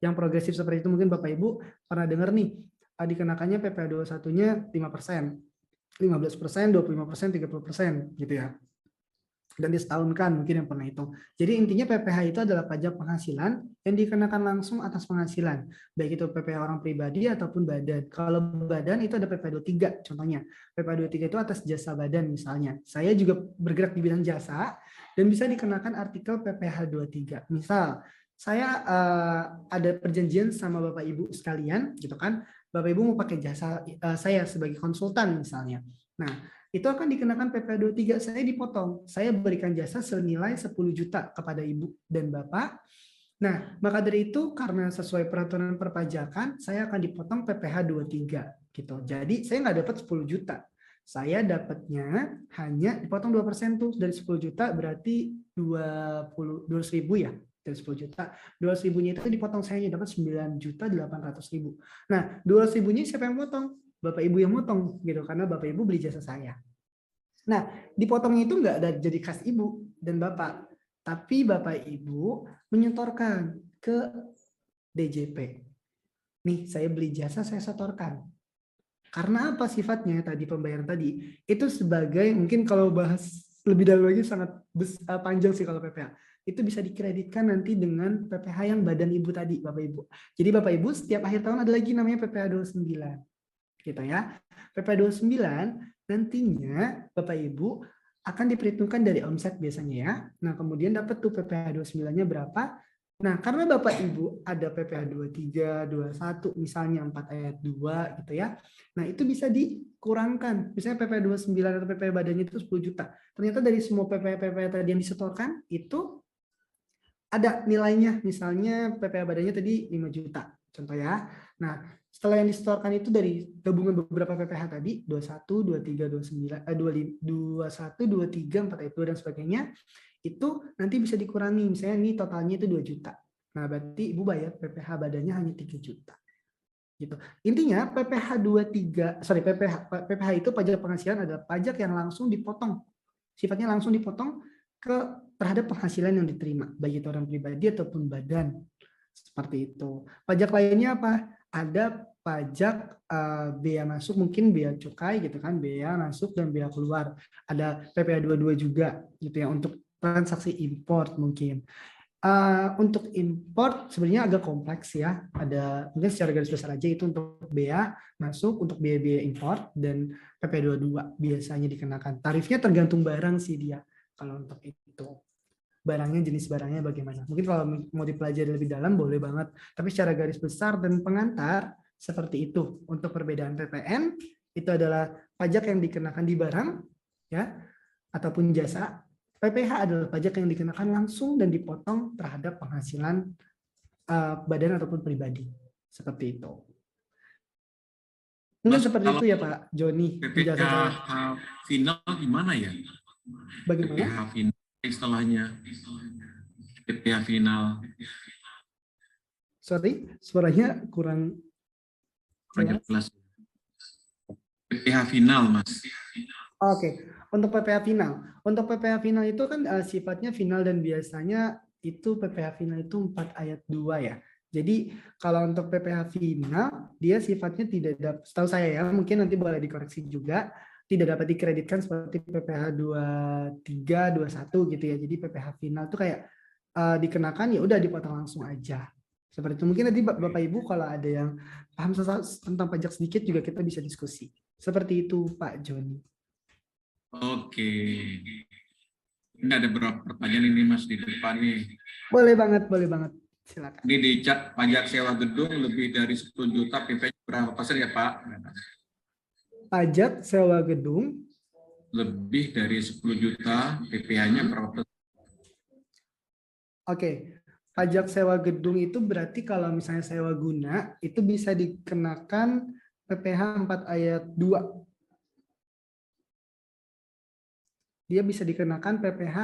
Yang progresif seperti itu mungkin Bapak Ibu pernah dengar nih, dikenakannya PPh 21-nya 5%, 15%, 25%, 30% gitu ya. Dan disetahunkan mungkin yang pernah itu. Jadi intinya PPh itu adalah pajak penghasilan yang dikenakan langsung atas penghasilan. Baik itu PPh orang pribadi ataupun badan. Kalau badan itu ada PPh 23 contohnya. PPh 23 itu atas jasa badan misalnya. Saya juga bergerak di bidang jasa dan bisa dikenakan artikel PPh 23. Misal saya ada perjanjian sama Bapak Ibu sekalian gitu kan. Bapak Ibu mau pakai jasa saya sebagai konsultan misalnya. Nah, itu akan dikenakan PPh 23, saya dipotong. Saya berikan jasa senilai 10 juta kepada Ibu dan Bapak. Nah, maka dari itu karena sesuai peraturan perpajakan, saya akan dipotong PPh 23 gitu. Jadi saya nggak dapat 10 juta. Saya dapatnya hanya dipotong 2% tuh dari 10 juta berarti 200.000 ya. Dari 10 juta, 200.000-nya itu dipotong, saya hanya dapat 9.800.000. Nah, 200.000-nya siapa yang potong? Bapak Ibu yang potong gitu, karena Bapak Ibu beli jasa saya. Nah, dipotongnya itu nggak ada jadi khas Ibu dan Bapak, tapi Bapak Ibu menyetorkan ke DJP. Nih, saya beli jasa, saya setorkan. Karena apa sifatnya tadi pembayaran tadi? Itu sebagai, mungkin kalau bahas lebih dalam lagi sangat panjang sih kalau PPh. Itu bisa dikreditkan nanti dengan PPh yang badan Ibu tadi, Bapak Ibu. Jadi Bapak Ibu setiap akhir tahun ada lagi namanya PPh 29. Gitu ya. PPh 29 nantinya Bapak Ibu akan diperhitungkan dari omset biasanya ya. Nah, kemudian dapat tuh PPh 29-nya berapa? Nah, karena Bapak Ibu ada PPh 23, 21 misalnya 4 ayat 2 gitu ya. Nah, itu bisa dikurangkan. Misalnya PPh 29 atau PPh badannya itu 10 juta. Ternyata dari semua PPh tadi yang disetorkan itu ada nilainya, misalnya PPh badannya tadi 5 juta, contoh ya. Nah, setelah yang disetorkan itu dari gabungan beberapa PPh tadi, 21, 23, 29, 21, 23, 4 ayat 2, dan sebagainya, itu nanti bisa dikurangi, misalnya ini totalnya itu 2 juta. Nah, berarti Ibu bayar PPh badannya hanya 3 juta. Gitu. Intinya PPh 23, PPh itu pajak penghasilan adalah pajak yang langsung dipotong. Sifatnya langsung dipotong terhadap penghasilan yang diterima, baik itu orang pribadi ataupun badan. Seperti itu. Pajak lainnya apa? Ada pajak bea masuk, mungkin bea cukai gitu kan, bea masuk dan bea keluar. Ada PPh 22 juga gitu ya untuk transaksi import mungkin. Untuk import sebenarnya agak kompleks ya. Ada mungkin secara garis besar aja itu untuk bea masuk, untuk biaya-biaya import, dan PPh 22 biasanya dikenakan. Tarifnya tergantung barang sih dia. Kalau untuk itu barangnya, jenis barangnya bagaimana. Mungkin kalau mau dipelajari lebih dalam boleh banget. Tapi secara garis besar dan pengantar seperti itu. Untuk perbedaan PPN itu adalah pajak yang dikenakan di barang ya ataupun jasa. PPh adalah pajak yang dikenakan langsung dan dipotong terhadap penghasilan badan ataupun pribadi. Seperti itu. Mungkin seperti itu ya Pak Joni. PPh final gimana ya? Bagaimana? PPh final istilahnya. PPh final. Sorry, suaranya kurang jelas. PPh final, Mas. Oke, untuk PPh final. Untuk PPh final itu kan sifatnya final dan biasanya itu PPh final itu 4 ayat 2 ya. Jadi kalau untuk PPh final dia sifatnya tidak dapat, setahu saya ya, mungkin nanti boleh dikoreksi juga, tidak dapat dikreditkan seperti PPh 23, 21 gitu ya. Jadi PPh final itu kayak dikenakan ya udah dipotong langsung aja. Seperti itu. Mungkin nanti Bapak Ibu kalau ada yang paham tentang pajak sedikit juga kita bisa diskusi. Seperti itu Pak Joni. Oke. Ini ada beberapa pertanyaan ini Mas di depan nih. Boleh banget, boleh banget. Silakan. Ini di chat pajak sewa gedung lebih dari 10 juta PP berapa persen ya Pak? Pajak sewa gedung Lebih dari 10 juta PPh-nya berapa persen? Oke, pajak sewa gedung itu berarti kalau misalnya sewa guna itu bisa dikenakan PPh 4 ayat 2. Dia bisa dikenakan PPh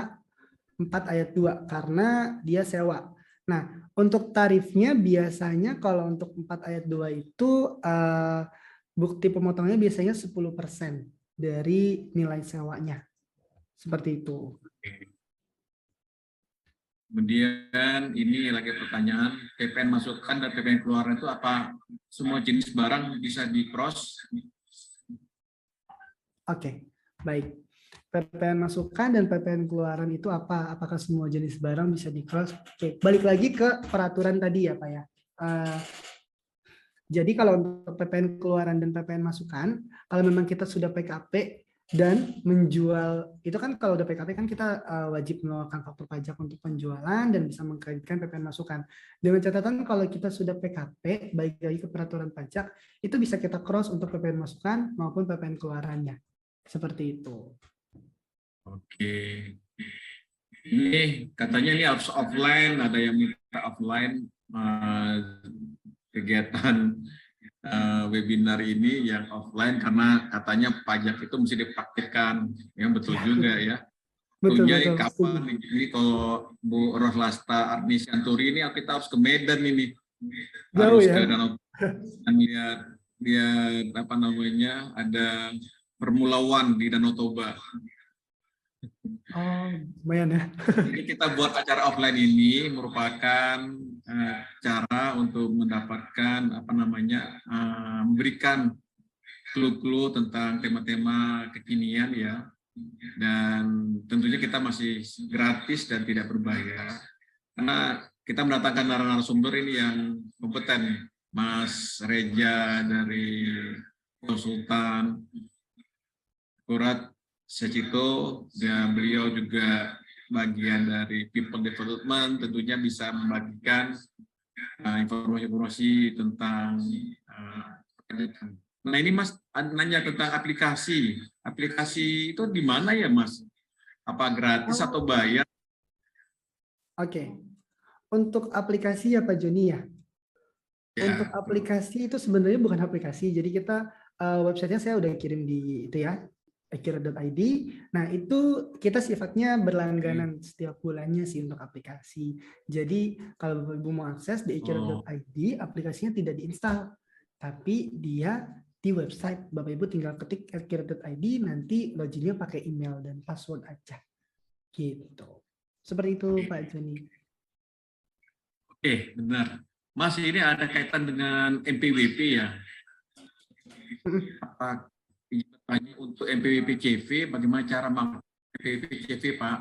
4 ayat 2 karena dia sewa. Nah, untuk tarifnya biasanya kalau untuk 4 ayat 2 itu bukti pemotongannya biasanya 10% dari nilai sewanya. Seperti itu. Kemudian ini lagi pertanyaan, PPN masukan dan PPN keluaran itu apa semua jenis barang bisa di-cross? Oke, baik. PPN masukan dan PPN keluaran itu apa? Apakah semua jenis barang bisa di-cross? Oke, balik lagi ke peraturan tadi ya Pak ya. Jadi kalau untuk PPN keluaran dan PPN masukan, kalau memang kita sudah PKP dan menjual, itu kan kalau udah PKP kan kita wajib mengeluarkan faktur pajak untuk penjualan dan bisa mengkreditkan PPN masukan. Dengan catatan kalau kita sudah PKP, baik lagi ke peraturan pajak, itu bisa kita cross untuk PPN masukan maupun PPN keluarannya. Seperti itu. Oke. Ini katanya ini harus offline, ada yang minta offline kegiatan webinar ini yang offline karena katanya pajak itu mesti dipraktikkan. Yang betul juga ya. Betul, Tentunya betul. kapan ini kalau Bu Roslasta Arni Santuri ini kita harus ke Medan ini. Jauh Harus ya. ke Danau dan lihat apa namanya ada Formula One di Danau Toba. Oh, lumayan ya. Jadi kita buat acara offline ini merupakan cara untuk mendapatkan apa namanya memberikan clue-clue tentang tema-tema kekinian ya, dan tentunya kita masih gratis dan tidak berbayar karena kita mendatangkan narasumber ini yang kompeten, Mas Reja dari konsultan Kurat Secito, dan beliau juga bagian dari People Development, tentunya bisa membagikan informasi-informasi tentang pendidikan. Nah ini Mas nanya tentang aplikasi. Aplikasi itu di mana ya Mas? Apa gratis atau bayar? Oke. Untuk aplikasi ya Pak Joni ya. Ya. Untuk aplikasi itu sebenarnya bukan aplikasi. Jadi kita websitenya saya udah kirim di itu ya. Accurate.id. Nah, itu kita sifatnya berlangganan setiap bulannya sih untuk aplikasi. Jadi, kalau Bapak Ibu mau akses di accurate.id, aplikasinya tidak diinstal. Tapi dia di website. Bapak Ibu tinggal ketik accurate.id, nanti loginnya pakai email dan password aja. Gitu. Seperti itu, Pak Joni. Oke, benar. Mas, ini ada kaitan dengan NPWP ya? Apa untuk NPWP CV, bagaimana cara NPWP CV Pak?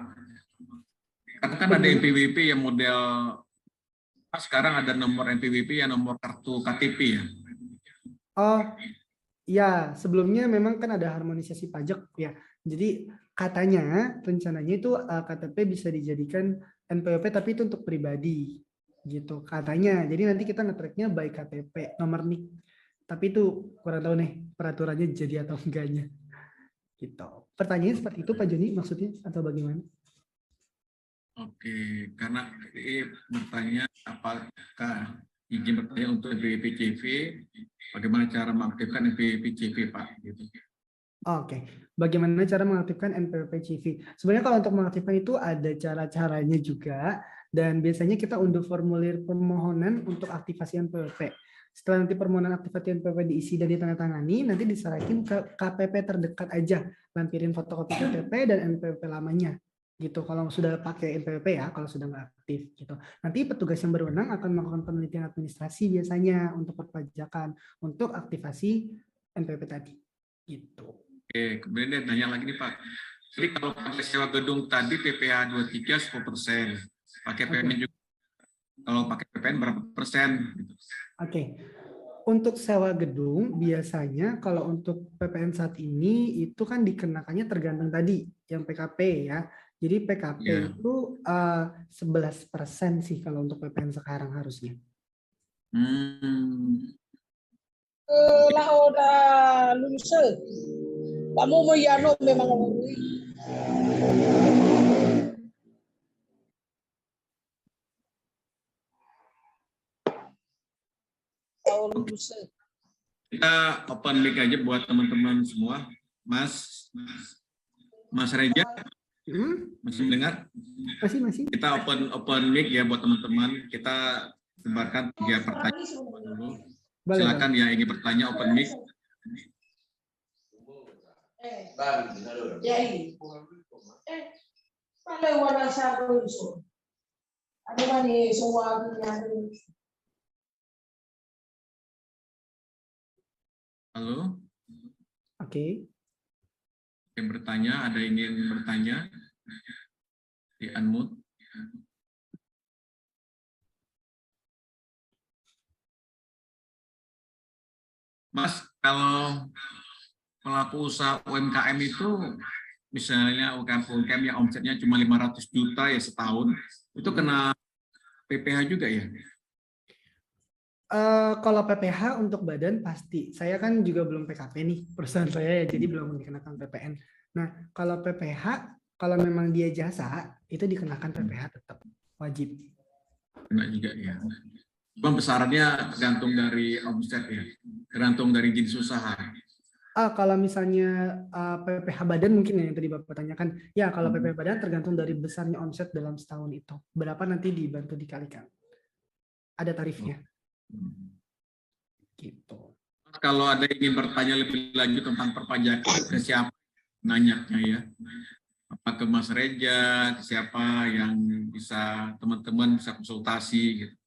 Karena kan ada NPWP yang model, sekarang ada nomor NPWP yang nomor kartu KTP ya? Oh, ya sebelumnya memang kan ada harmonisasi pajak ya. Jadi katanya, rencananya itu KTP bisa dijadikan NPWP tapi itu untuk pribadi. Gitu katanya. Jadi nanti kita nge-tracknya by KTP, nomor NIK. Tapi itu kurang tahu nih peraturannya jadi atau enggaknya. Gitu. Pertanyaannya seperti itu Pak Joni maksudnya atau bagaimana? Oke, karena bertanya apakah izin bertanya untuk NPWP CV, bagaimana cara mengaktifkan NPWP CV Pak? Gitu. Oke, bagaimana cara mengaktifkan NPWP CV? Sebenarnya kalau untuk mengaktifkan itu ada cara-caranya juga, dan biasanya kita unduh formulir permohonan untuk aktivasi NPWP. Setelah nanti permohonan aktivasi NPWP diisi dan ditandatangani, nanti diserahkan ke KPP terdekat aja, lampirin fotokopi KTP dan NPWP lamanya gitu. Kalau sudah pakai NPWP ya, kalau sudah nggak aktif gitu. Nanti petugas yang berwenang akan melakukan penelitian administrasi biasanya untuk perpajakan, untuk aktivasi NPWP tadi gitu. Oke, kemudian nanya lagi nih Pak. Jadi kalau pakai sewa gedung tadi PPh 23 10%, pakai PPN juga. Kalau pakai PPN berapa persen? Oke. Untuk sewa gedung biasanya kalau untuk PPN saat ini itu kan dikenakannya tergantung tadi yang PKP ya. Jadi PKP itu 11% sih kalau untuk PPN sekarang harusnya. Lah udah lulus. Kamu mau yano memang lulus. Kita open mic aja buat teman-teman semua. Mas Reja, masih mendengar? Masih. Kita open mic ya buat teman-teman. Kita sebarkan 3 pertanyaan dulu. Silakan yang ingin bertanya open mic. Halo. Oke. Yang bertanya, ada yang ingin bertanya? Di unmute. Mas, kalau pelaku usaha UMKM itu, misalnya UMKM yang omsetnya cuma 500 juta ya setahun, itu kena PPh juga ya? Kalau PPh untuk badan pasti. Saya kan juga belum PKP nih perusahaan saya ya, jadi belum dikenakan PPN. Nah, kalau PPh, kalau memang dia jasa, itu dikenakan PPh tetap wajib. Kena juga ya. Cuma besarannya tergantung dari omset ya, tergantung dari jenis usaha. Kalau misalnya PPh badan mungkin yang tadi Bapak tanyakan, ya kalau PPh badan tergantung dari besarnya omset dalam setahun itu. Berapa nanti dibantu dikalikan. Ada tarifnya. Gitu. Kalau ada yang ingin bertanya lebih lanjut tentang perpajakan, ke siapa nanyanya ya? Apa ke Mas Reja, ke siapa yang bisa teman-teman bisa konsultasi gitu.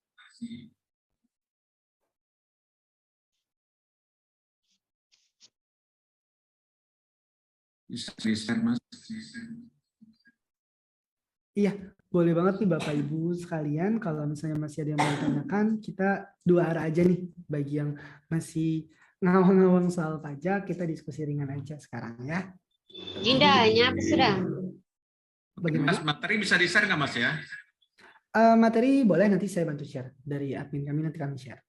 Bisa di-share Mas. Iya, boleh banget nih Bapak Ibu sekalian. Kalau misalnya masih ada yang mau ditanyakan, kita 2 arah aja nih. Bagi yang masih ngawang-ngawang soal pajak, kita diskusi ringan aja sekarang ya. Jindanya apa sudah? Bagaimana? Mas, materi bisa di-share nggak Mas ya? Materi boleh nanti saya bantu share. Dari admin kami nanti kami share.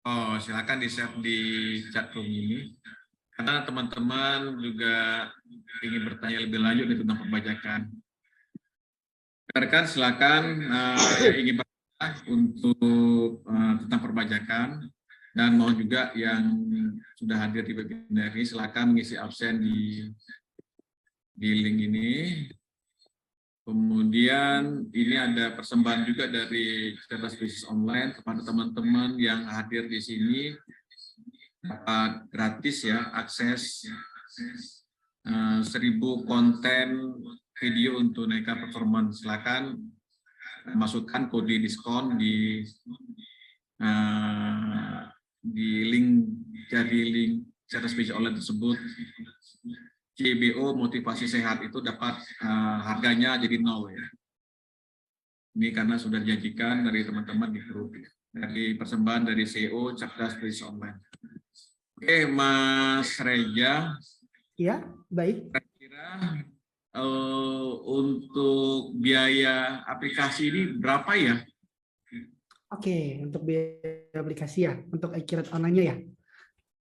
Oh, silakan di-share di chat room ini. Karena teman-teman juga ingin bertanya lebih lanjut tentang perpajakan. Rekan silakan yang ingin bertanya untuk tentang perpajakan, dan mohon juga yang sudah hadir di webinar ini silakan mengisi absen di link ini. Kemudian ini ada persembahan juga dari Cerdas Bisnis Online kepada teman-teman yang hadir di sini, dapat gratis ya akses 1000 konten video untuk Neka Performance. Silakan masukkan kode diskon di link, jadi link Cerdas Bisnis Online tersebut. CBO motivasi sehat itu dapat harganya jadi 0 ya. Ini karena sudah dijanjikan dari teman-teman di grup ya. Dari persembahan dari CEO Cerdas Bisnis Online. Oke, Mas Reja. Iya, baik. Kira-kira untuk biaya aplikasi ini berapa ya? Oke, untuk biaya aplikasi ya, untuk accurate online-nya ya.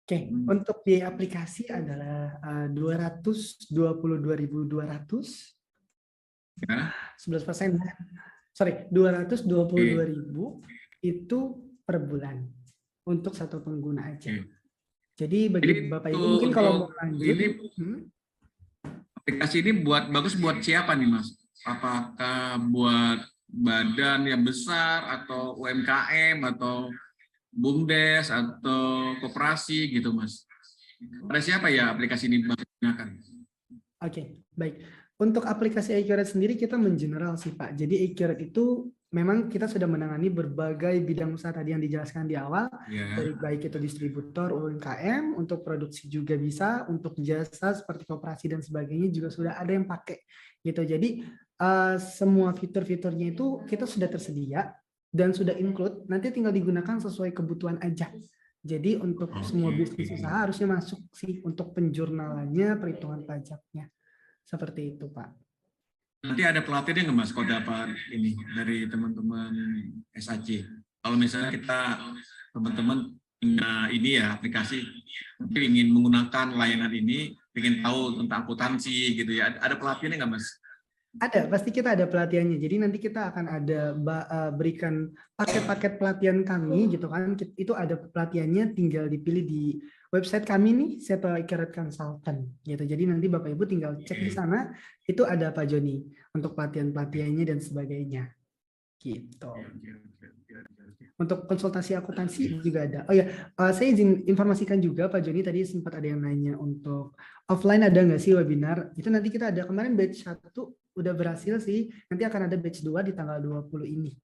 Oke, untuk biaya aplikasi adalah 222.200. Ya. 11%. Sorry, 222.000 itu per bulan untuk satu pengguna aja. Jadi bagi Bapak Ibu mungkin kalau mau lanjut, aplikasi ini bagus buat siapa nih Mas? Apakah buat badan yang besar atau UMKM atau BUMDes atau koperasi gitu, Mas. Pada siapa ya aplikasi ini digunakan? Oke, baik. Untuk aplikasi Accurate sendiri kita mengeneral sih Pak. Jadi Accurate itu memang kita sudah menangani berbagai bidang usaha tadi yang dijelaskan di awal, Ya. dari baik itu distributor, UMKM, untuk produksi juga bisa, untuk jasa seperti koperasi dan sebagainya juga sudah ada yang pakai gitu. Jadi semua fitur-fiturnya itu kita sudah tersedia dan sudah include, nanti tinggal digunakan sesuai kebutuhan aja. Jadi untuk semua bisnis usaha harusnya masuk sih untuk penjurnalannya, perhitungan pajaknya. Seperti itu, Pak. Nanti ada pelatihannya nggak, Mas, kalau dapat ini dari teman-teman SAC? Kalau misalnya kita, teman-teman punya ini ya, aplikasi, tapi ingin menggunakan layanan ini, ingin tahu tentang akuntansi gitu ya, ada pelatihannya nggak, Mas? Ada, pasti kita ada pelatihannya. Jadi nanti kita akan ada berikan paket-paket pelatihan kami gitu kan. Itu ada pelatihannya, tinggal dipilih di website kami nih, Seto Accurate Consultant gitu. Jadi nanti Bapak Ibu tinggal cek di sana, itu ada Pak Joni untuk pelatihan-pelatihannya dan sebagainya. Gitu. Untuk konsultasi akuntansi juga ada. Oh ya, saya izin informasikan juga Pak Joni, tadi sempat ada yang nanya untuk offline ada nggak sih webinar? Itu nanti kita ada, kemarin batch 1 udah berhasil sih, nanti akan ada batch 2 di tanggal 20 ini.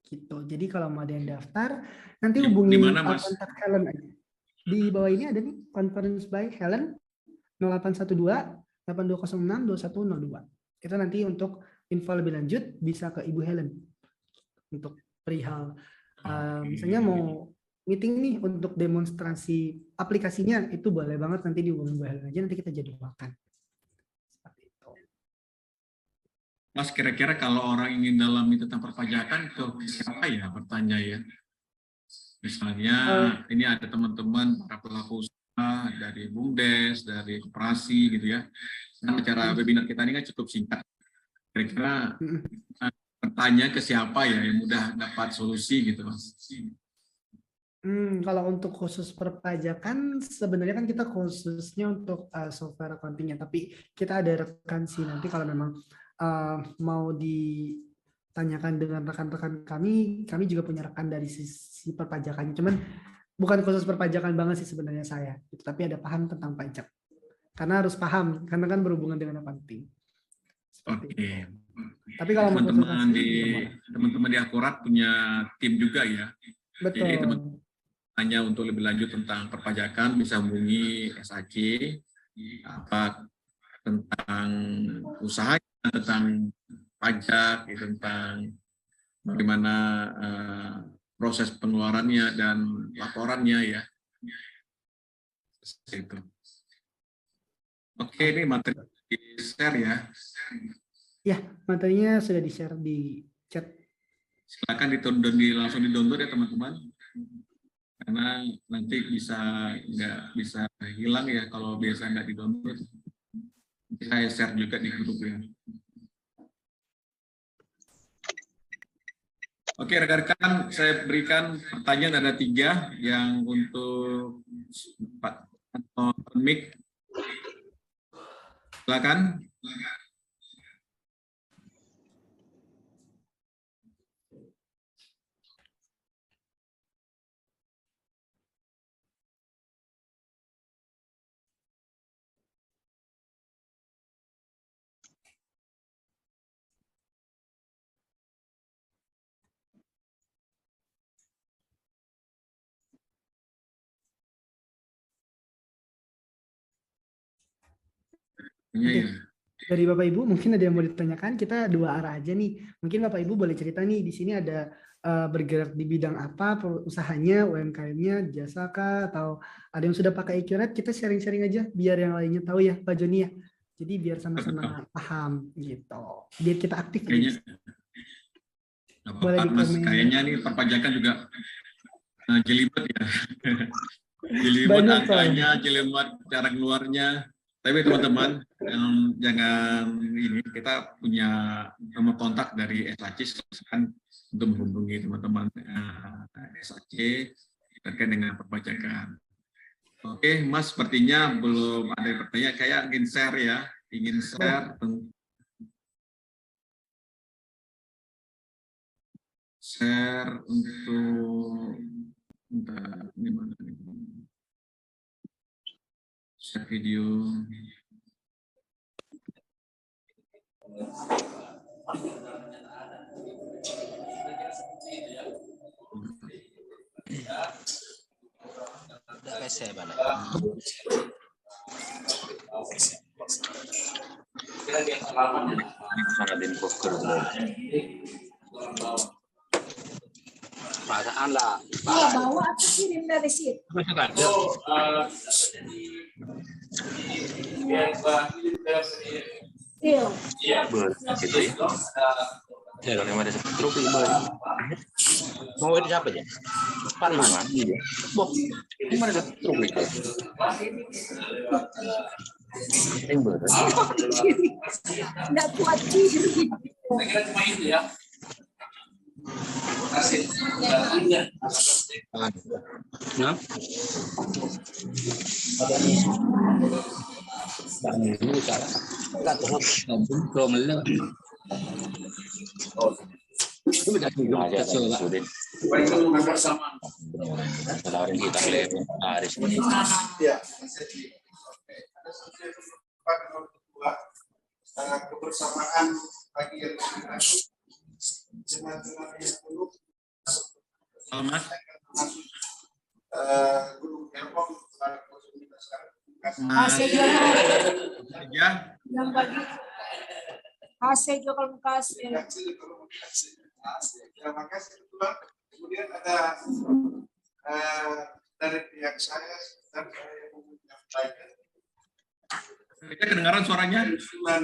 Gitu. Jadi kalau mau ada yang daftar, nanti hubungi kontak Helen aja. Di bawah ini ada nih, conference by Helen 0812 8206 2102. Itu nanti untuk info lebih lanjut bisa ke Ibu Helen untuk perihal misalnya mau meeting nih untuk demonstrasi aplikasinya, itu boleh banget nanti dihubungi Mbak Helen aja, nanti kita jadwalkan. Seperti itu. Mas, kira-kira kalau orang ingin dalami tentang perpajakan ke siapa ya bertanya ya? Misalnya ini ada teman-teman para pelaku usaha dari BUMDes, dari koperasi gitu ya. Nah, acara webinar kita ini kan cukup singkat. Kira-kira bertanya ke siapa ya yang mudah dapat solusi gitu, Mas? Kalau untuk khusus perpajakan sebenarnya kan kita khususnya untuk software accounting-nya, tapi kita ada rekan sih nanti kalau memang mau ditanyakan dengan rekan-rekan kami juga punya rekan dari sisi perpajakannya. Cuman bukan khusus perpajakan banget sih sebenarnya saya, tapi ada paham tentang pajak. Karena harus paham, karena kan berhubungan dengan accounting. Oke. Tapi kalau teman-teman di Akurat punya tim juga ya. Betul. Jadi teman tanya untuk lebih lanjut tentang perpajakan bisa hubungi SAC apa tentang usaha, tentang pajak, tentang bagaimana proses pengeluarannya dan laporannya ya. Itu. Oke, ini materi di share ya. Ya, materinya sudah di-share di chat. Silakan langsung di-download ya teman-teman. Karena nanti nggak bisa hilang ya kalau biasa nggak di-download. Saya share juga di grup ya. Oke, rekan-rekan, saya berikan pertanyaan ada 3 yang untuk Pak Mik. Silakan. Oke. Dari Bapak Ibu mungkin ada yang mau ditanyakan, kita 2 arah aja nih. Mungkin Bapak Ibu boleh cerita nih, di sini ada bergerak di bidang apa, usahanya, UMKM-nya, jasa kah, atau ada yang sudah pakai Accurate, kita sharing-sharing aja biar yang lainnya tahu ya Pak Joni ya. Jadi biar sama-sama paham gitu. Biar kita aktif. Kayaknya, Mas, kayaknya nih perpajakan juga jelimet ya. Jelimet angkanya, jelimet cara keluarnya. Tapi teman-teman, jangan ini, kita punya nomor kontak dari SAC, silakan untuk menghubungi teman-teman SAC terkait dengan perpajakan. Oke, Mas, sepertinya belum ada pertanyaan, kayak ingin share ya, ingin share untuk Bentar, ini mana nih? Share video. Udah kayak saya balik. Perasaan lah. Iya, bawa atau kirim dari situ? Iya. Ya, kalau ada setruk mau ini siapa aja? Parman. Iya. Boh, ini mana setruk itu? Nggak kuat diri. Nah. Kebersamaan bagi yang jemaat-jemaat yang dulu Mas. Gunung Elpong Kasih Ya. yang bagi kasih juga kalau kasih. Terima kasih Tuhan. Kemudian ada dari pihak saya dan saya yang menyampaikan Kita kedengaran suaranya? usulan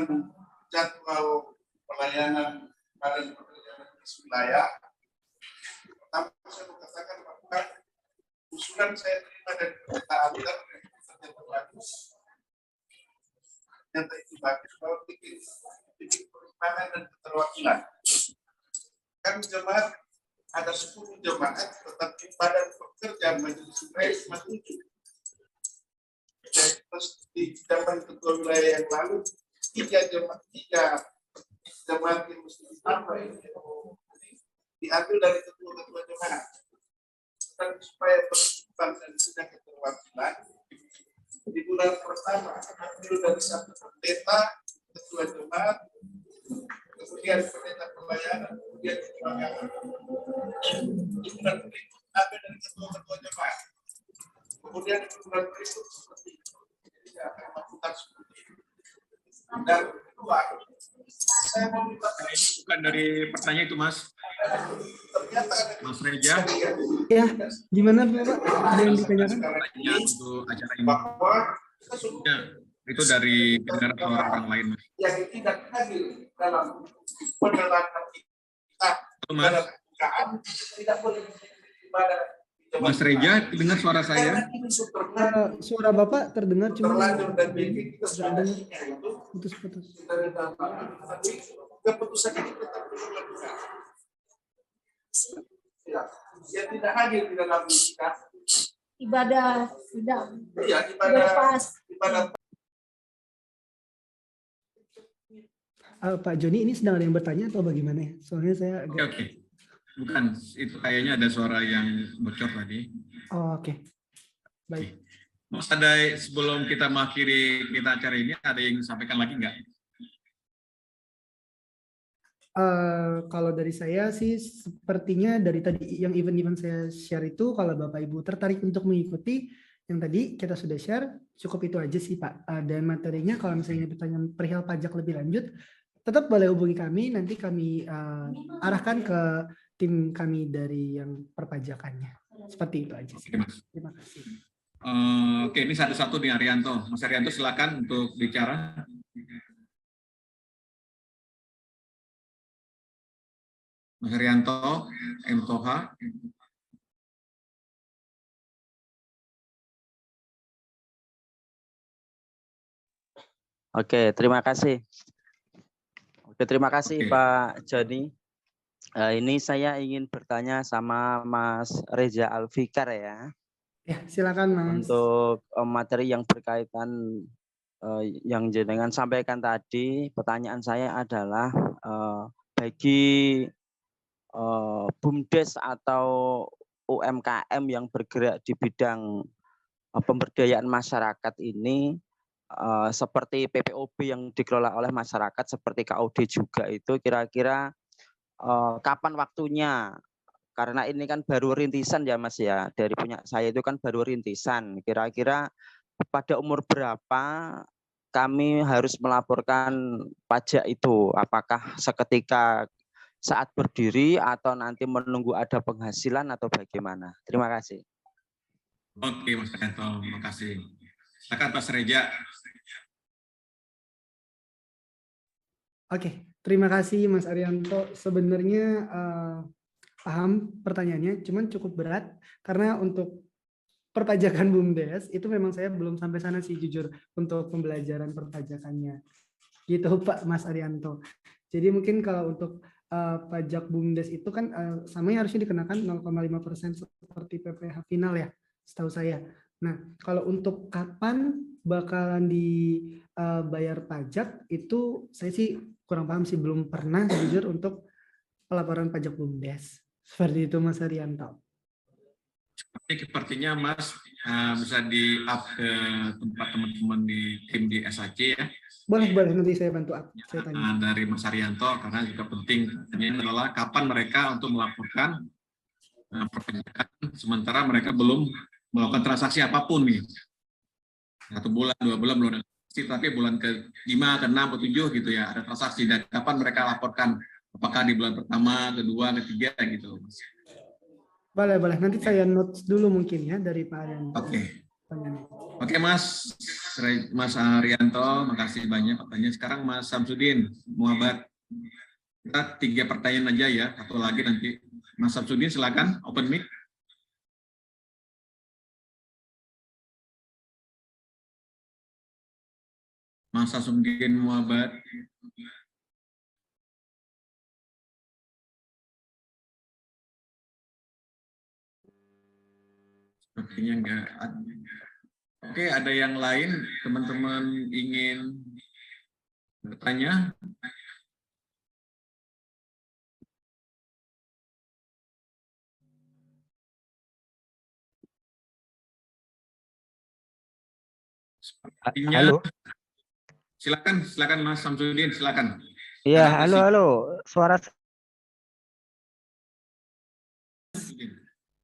jadwal pelayanan pada pekerjaan wilayah. Pertama saya mau katakan bahwa usulan saya terima dari Pendeta Abdar yang bagus. Yang itu bagus kalau bikin perimbangan dan keterwakilan. Kan jemaat ada 10 jemaat, tetapi badan pekerja majelis wilayah cuma 7. Terus di zaman ketua wilayah yang lalu 3 jemaat yang mesti ditambah diambil dari ketua jemaat. Dan supaya persekutuan dan sidang keterwakilan di bulan pertama ambil dari satu pendeta, ketua jemaat, kemudian pendeta pelayanan, kemudian ketua agama. Di bulan berikut ambil dari ketua jemaat. Kemudian di bulan berikut seperti itu. Jadi akan melakukan seperti itu. Dan kedua, saya mau minta Ini bukan dari pertanyaan itu, Mas. ternyata ada Mas Reja. Ya, gimana Bapak? Ada yang ditanyakan? Pertanyaan untuk acara ini. bahwa kita sudah Ya, itu dari kedengaran orang lain, Mas. yang tidak hadir dalam penerapan kita Mas. dalam bukaan tidak boleh ibadah di jemaat. Mas Reja, dengar suara saya? Karena ini sudah Suara Bapak terdengar cuma terlanjur dan bikin kita sudah ada itu putus-putus. kita ditambah, tapi keputusan ini tetap dilakukan. Ya, dia tidak hadir di dalam kita. Ibadah tidak Ya, ibadah berpas. Pak Joni ini sedang ada yang bertanya atau bagaimana ya? Soalnya saya Oke, agak... oke. Bukan, itu kayaknya ada suara yang bocor tadi. Oh, oke. Baik. Mas, ada sebelum kita mengakhiri acara ini, ada yang disampaikan lagi nggak? Kalau dari saya sih sepertinya dari tadi yang event-event saya share itu, kalau Bapak Ibu tertarik untuk mengikuti yang tadi kita sudah share, cukup itu aja sih Pak. Dan materinya kalau misalnya bertanya perihal pajak lebih lanjut, tetap boleh hubungi kami, nanti kami arahkan ke tim kami dari yang perpajakannya. Seperti itu aja sih. Oke, Mas. Terima kasih. Oke, ini satu-satu nih Arianto. Mas Arianto silakan untuk bicara. Mas Arianto, M. Toha. Oke, terima kasih. Oke, terima kasih Oke. Pak Joni. Ini saya ingin bertanya sama Mas Reza Alfikar ya. Ya, silakan Mas. Untuk materi yang berkaitan yang jenengan sampaikan tadi, pertanyaan saya adalah bagi BUMDes atau UMKM yang bergerak di bidang pemberdayaan masyarakat ini seperti PPOB yang dikelola oleh masyarakat seperti KOD juga itu kira-kira kapan waktunya? Karena ini kan baru rintisan ya Mas ya. Dari punya saya itu kan baru rintisan. Kira-kira pada umur berapa kami harus melaporkan pajak itu? Apakah seketika saat berdiri atau nanti menunggu ada penghasilan atau bagaimana? Terima kasih. Oke, Mas Arianto, terima kasih. Silakan Pak Reja. Oke, terima kasih Mas Arianto. Sebenarnya paham pertanyaannya, cuman cukup berat karena untuk perpajakan BUMDes itu memang saya belum sampai sana sih jujur untuk pembelajaran perpajakannya. Gitu Pak Mas Arianto. Jadi mungkin kalau untuk pajak BUMDes itu kan samanya harusnya dikenakan 0,5% seperti PPh final ya, setahu saya. Nah, kalau untuk kapan bakalan dibayar pajak itu saya sih kurang paham sih, belum pernah jujur untuk pelaporan pajak BUMDes. Seperti itu Mas Arianto. Sepertinya Mas bisa di-up ke tempat teman-teman di tim di SAC ya. Boleh, nanti saya bantu up. Saya tanya. Dari Mas Arianto, karena juga penting ini adalah kapan mereka untuk melaporkan perpajakan sementara mereka belum melakukan transaksi apapun nih. 1 bulan, 2 bulan belum ada transaksi, tapi bulan ke-5, ke-6, ke-7 gitu ya, ada transaksi. Dan kapan mereka laporkan? Apakah di bulan pertama, kedua, ketiga gitu. Boleh. Nanti saya notes dulu mungkin ya dari Pak Arianto. Oke Mas Arianto, makasih banyak pertanyaan. Sekarang Mas Samsudin Muhammad. Kita 3 pertanyaan aja ya, 1 lagi nanti. Mas Samsudin silakan open mic. Mas Samsudin Muhammad. Sepertinya enggak. Oke, ada yang lain teman-teman ingin bertanya? Sepertinya. Halo. Silakan Mas Samsudin, silakan. Iya, halo. Suara.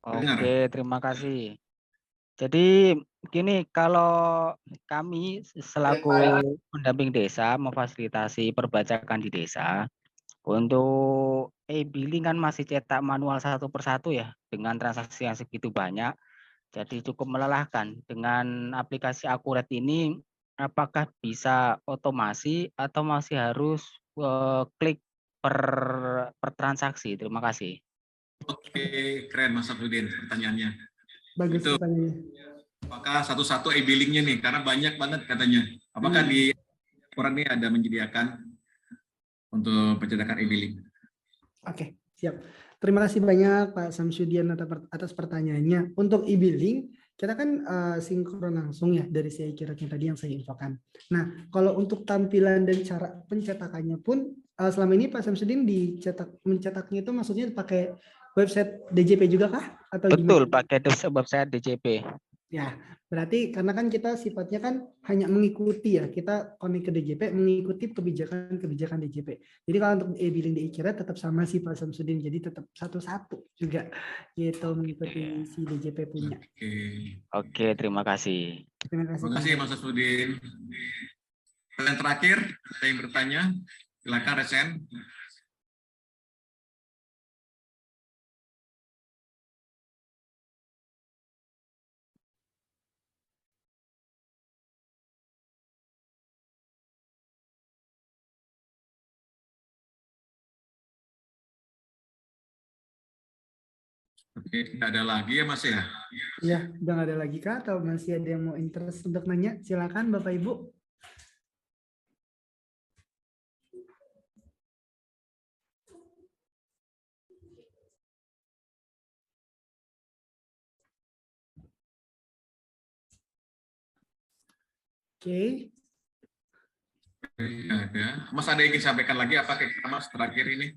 Oke, terima kasih. Jadi gini, kalau kami selaku pendamping desa memfasilitasi perpajakan di desa, untuk e-billing kan masih cetak manual 1 persatu ya, dengan transaksi yang segitu banyak, jadi cukup melelahkan. Dengan aplikasi Akurat ini, apakah bisa otomasi atau masih harus klik per transaksi? Terima kasih. Oke, keren Mas Samsudin pertanyaannya. Bagus itu pertanyaannya. Apakah satu-satu e-billingnya nih, karena banyak banget katanya. Apakah di Akurat ini ada menyediakan untuk pencetakan e-billing? Oke, siap. Terima kasih banyak Pak Samsudin atas pertanyaannya. Untuk e-billing, kita kan sinkron langsung ya dari si Akiratnya tadi yang saya infokan. Nah, kalau untuk tampilan dan cara pencetakannya pun selama ini Pak Samsudin mencetaknya itu maksudnya pakai website DJP juga kah? Atau Betul, gimana? pakai website DJP. Ya, berarti karena kan kita sifatnya kan hanya mengikuti ya, kita connect ke DJP, mengikuti kebijakan DJP. Jadi kalau untuk e-billing di Akirat tetap sama sih Pak Samsudin, jadi tetap satu-satu juga gitu mengikuti si DJP punya. Oke, terima kasih. Terima kasih Mas Samsudin. Yang terakhir, saya yang bertanya, silakan Resen. Oke, tidak ada lagi ya Mas ya? Ya, udah nggak ada lagi kah? Atau masih ada yang mau interest untuk nanya? Silakan Bapak Ibu. Oke. Ada. Mas ada yang ingin sampaikan lagi apa ke kita Mas terakhir ini?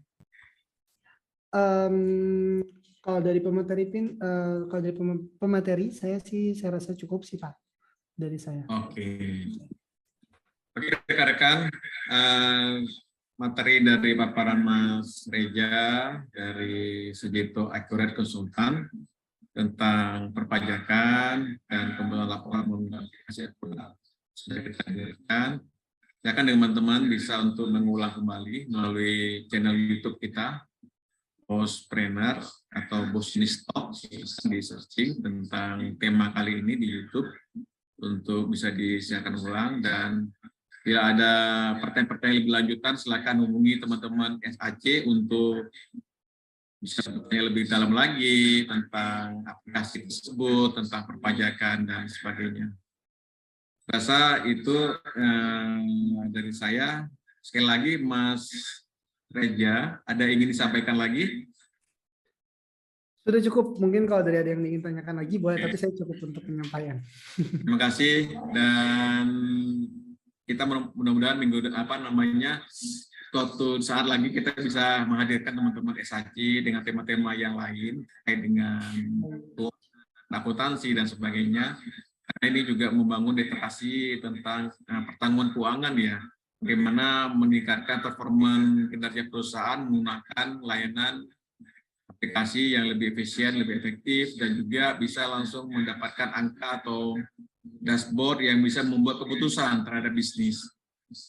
Kalau dari pemateri saya rasa cukup sih Pak dari saya. Oke, rekan-rekan, materi dari paparan Mas Reja dari Sejito Accurate Konsultan tentang perpajakan dan pembuatan laporan menggunakan sudah kita hadirkan. Silakan teman-teman bisa untuk mengulang kembali melalui channel YouTube kita, Bospreneur atau Business Talk, di searching tentang tema kali ini di YouTube untuk bisa disiarkan ulang. Dan bila ada pertanyaan-pertanyaan lebih lanjutan, silakan hubungi teman-teman SAC untuk bisa bertanya lebih dalam lagi tentang aplikasi tersebut, tentang perpajakan dan sebagainya. Rasa itu dari saya. Sekali lagi, Mas Reja, ada ingin disampaikan lagi? Sudah cukup, mungkin kalau dari ada yang ingin tanyakan lagi boleh, tapi saya cukup untuk penyampaian. Terima kasih, dan kita mudah-mudahan suatu saat lagi kita bisa menghadirkan teman-teman SAC dengan tema-tema yang lain terkait dengan akuntansi dan sebagainya. Karena ini juga membangun literasi tentang pertanggungan keuangan ya. Bagaimana meningkatkan performa kinerja perusahaan menggunakan layanan aplikasi yang lebih efisien, lebih efektif, dan juga bisa langsung mendapatkan angka atau dashboard yang bisa membuat keputusan terhadap bisnis.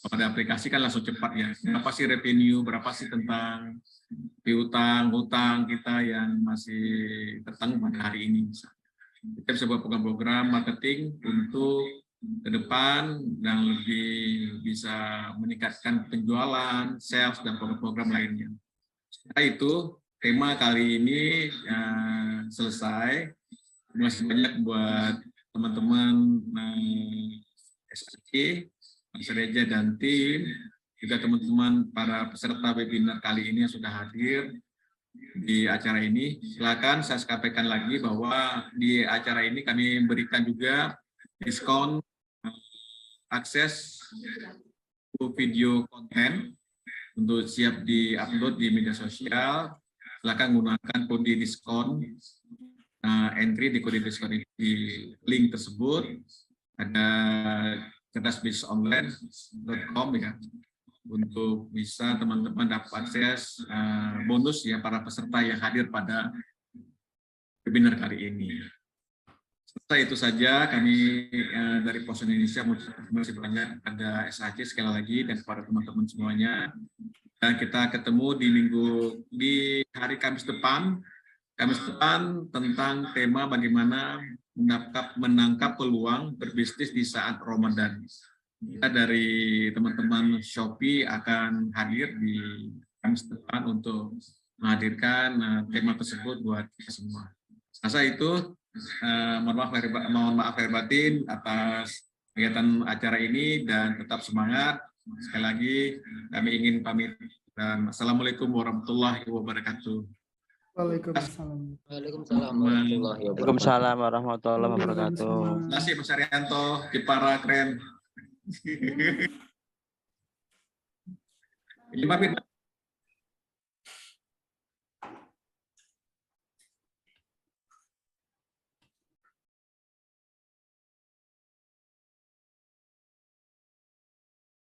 Pada aplikasi kan langsung cepat ya. Berapa sih revenue, berapa sih tentang hutang kita yang masih tertanggung pada hari ini. Kita bisa buat program-program marketing untuk ke depan dan lebih bisa meningkatkan penjualan, sales, dan program-program lainnya. Setelah itu, tema kali ini selesai. Terima kasih banyak buat teman-teman SAC, Mas Reja dan tim, juga teman-teman para peserta webinar kali ini yang sudah hadir di acara ini. Silakan saya sampaikan lagi bahwa di acara ini kami berikan juga diskon akses video konten untuk siap di-upload di media sosial. Silakan gunakan kode diskon, entry di kode diskon di link tersebut. Ada cerdasbisnisonline.com ya, untuk bisa teman-teman dapat akses bonus ya para peserta yang hadir pada webinar kali ini. Setelah itu saja kami dari Pos Indonesia masih banyak ada SAC sekali lagi dan kepada teman-teman semuanya. Dan kita ketemu di hari Kamis depan tentang tema bagaimana menangkap peluang berbisnis di saat Ramadan. Kita dari teman-teman Shopee akan hadir di Kamis depan untuk menghadirkan tema tersebut buat kita semua. Rasa itu mohon maaf lahir batin atas kegiatan acara ini dan tetap semangat. Sekali lagi kami ingin pamit dan assalamualaikum warahmatullahi wabarakatuh. Waalaikumsalam. Waalaikumsalam warahmatullahi wabarakatuh. Terima kasih Mas Arianto, Jepara keren. Ini pamit.